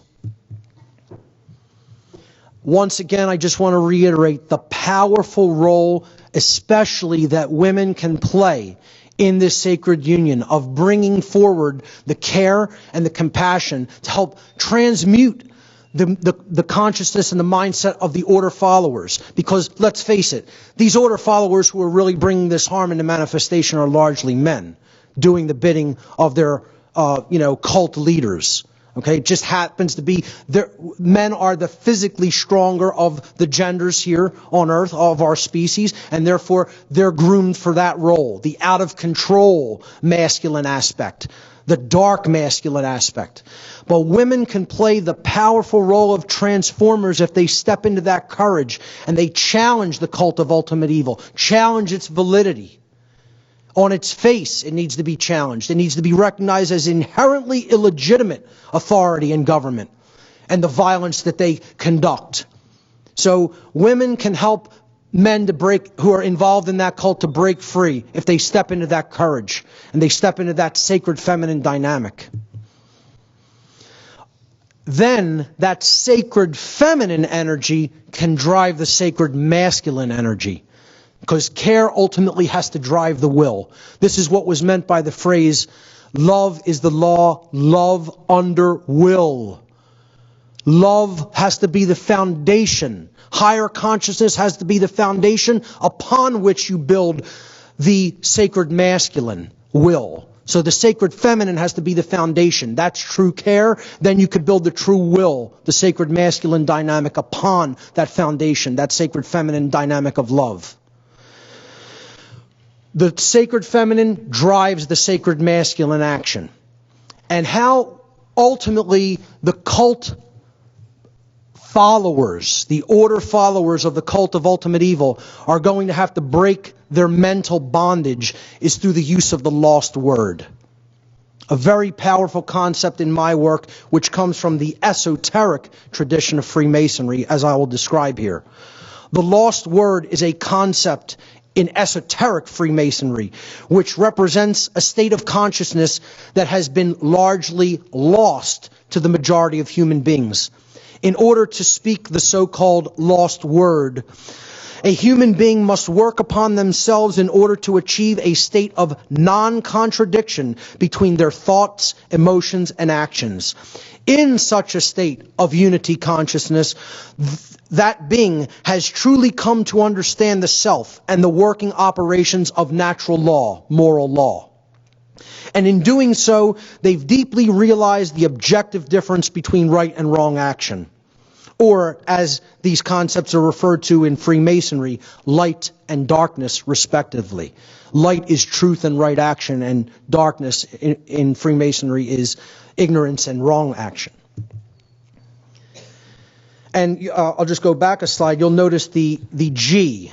Once again, I just want to reiterate the powerful role, especially that women can play in this sacred union of bringing forward the care and the compassion to help transmute the consciousness and the mindset of the order followers. Because let's face it, these order followers who are really bringing this harm into manifestation are largely men doing the bidding of their cult leaders. Okay, it just happens to be men are the physically stronger of the genders here on Earth, of our species, and therefore they're groomed for that role, the out of control masculine aspect, the dark masculine aspect. But women can play the powerful role of transformers if they step into that courage and they challenge the cult of ultimate evil, challenge its validity. On its face, it needs to be challenged. It needs to be recognized as inherently illegitimate authority and government and the violence that they conduct. So women can help men who are involved in that cult to break free if they step into that courage and they step into that sacred feminine dynamic. Then that sacred feminine energy can drive the sacred masculine energy. Because care ultimately has to drive the will. This is what was meant by the phrase, love is the law, love under will. Love has to be the foundation. Higher consciousness has to be the foundation upon which you build the sacred masculine will. So the sacred feminine has to be the foundation. That's true care. Then you could build the true will, the sacred masculine dynamic upon that foundation, that sacred feminine dynamic of love. The sacred feminine drives the sacred masculine action. And how ultimately the cult followers, the order followers of the cult of ultimate evil are going to have to break their mental bondage is through the use of the lost word. a very powerful concept in my work, which comes from the esoteric tradition of Freemasonry, as I will describe here. The lost word is a concept in esoteric Freemasonry, which represents a state of consciousness that has been largely lost to the majority of human beings. In order to speak the so-called lost word, a human being must work upon themselves in order to achieve a state of non-contradiction between their thoughts, emotions, and actions. In such a state of unity consciousness, that being has truly come to understand the self and the working operations of natural law, moral law. And in doing so, they've deeply realized the objective difference between right and wrong action. Or, as these concepts are referred to in Freemasonry, light and darkness, respectively. Light is truth and right action, and darkness in Freemasonry is ignorance and wrong action. And I'll just go back a slide. You'll notice the G,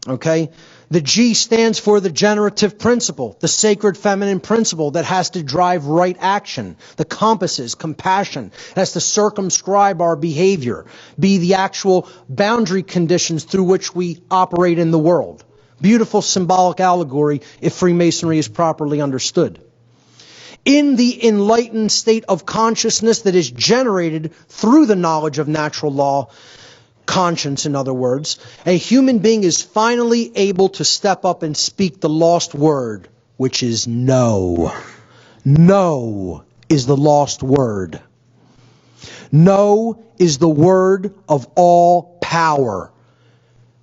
okay? The G stands for the generative principle, the sacred feminine principle that has to drive right action. The compass is compassion. It has to circumscribe our behavior, be the actual boundary conditions through which we operate in the world. Beautiful symbolic allegory if Freemasonry is properly understood. In the enlightened state of consciousness that is generated through the knowledge of natural law, conscience, in other words, a human being is finally able to step up and speak the lost word, which is no. No is the lost word. No is the word of all power.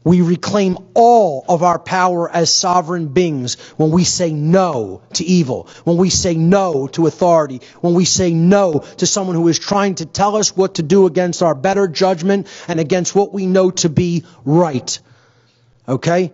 We reclaim all of our power as sovereign beings when we say no to evil, when we say no to authority, when we say no to someone who is trying to tell us what to do against our better judgment and against what we know to be right. Okay?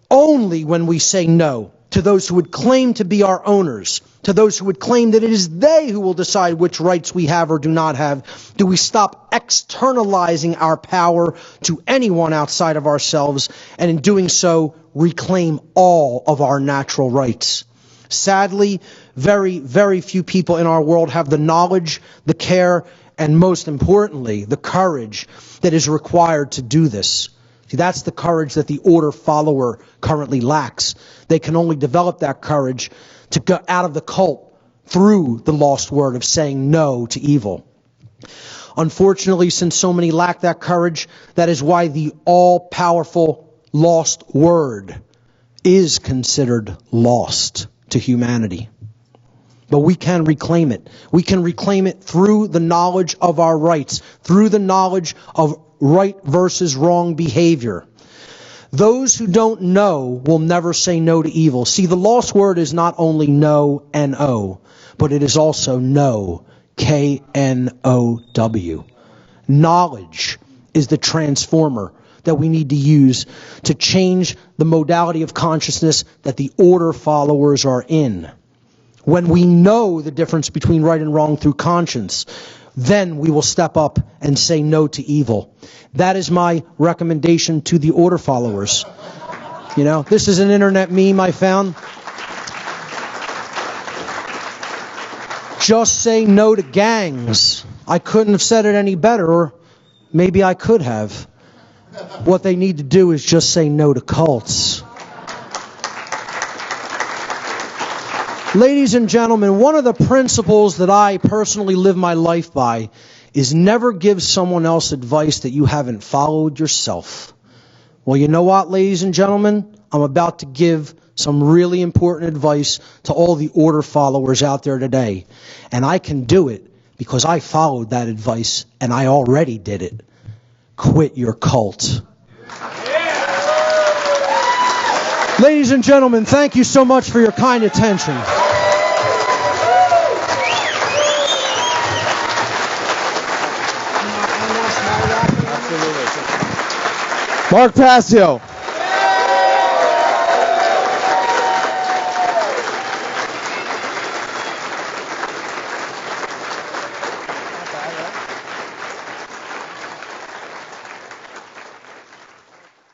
Only when we say no to those who would claim to be our owners, to those who would claim that it is they who will decide which rights we have or do not have, do we stop externalizing our power to anyone outside of ourselves, and in doing so, reclaim all of our natural rights. Sadly, very, very few people in our world have the knowledge, the care, and most importantly, the courage that is required to do this. See, that's the courage that the order follower currently lacks. They can only develop that courage to get out of the cult through the lost word of saying no to evil. Unfortunately, since so many lack that courage, that is why the all-powerful lost word is considered lost to humanity. But we can reclaim it. We can reclaim it through the knowledge of our rights, through the knowledge of right versus wrong behavior. Those who don't know will never say no to evil. See, the lost word is not only no, N-O, but it is also know, K-N-O-W. Knowledge is the transformer that we need to use to change the modality of consciousness that the order followers are in. When we know the difference between right and wrong through conscience, then we will step up and say no to evil. That is my recommendation to the order followers. You know, this is an internet meme I found. Just say no to gangs. I couldn't have said it any better, or maybe I could have. What they need to do is just say no to cults. Ladies and gentlemen, one of the principles that I personally live my life by is never give someone else advice that you haven't followed yourself. Well, you know what, ladies and gentlemen? I'm about to give some really important advice to all the order followers out there today. And I can do it because I followed that advice and I already did it. Quit your cult. Ladies and gentlemen, thank you so much for your kind attention. Mark Passio.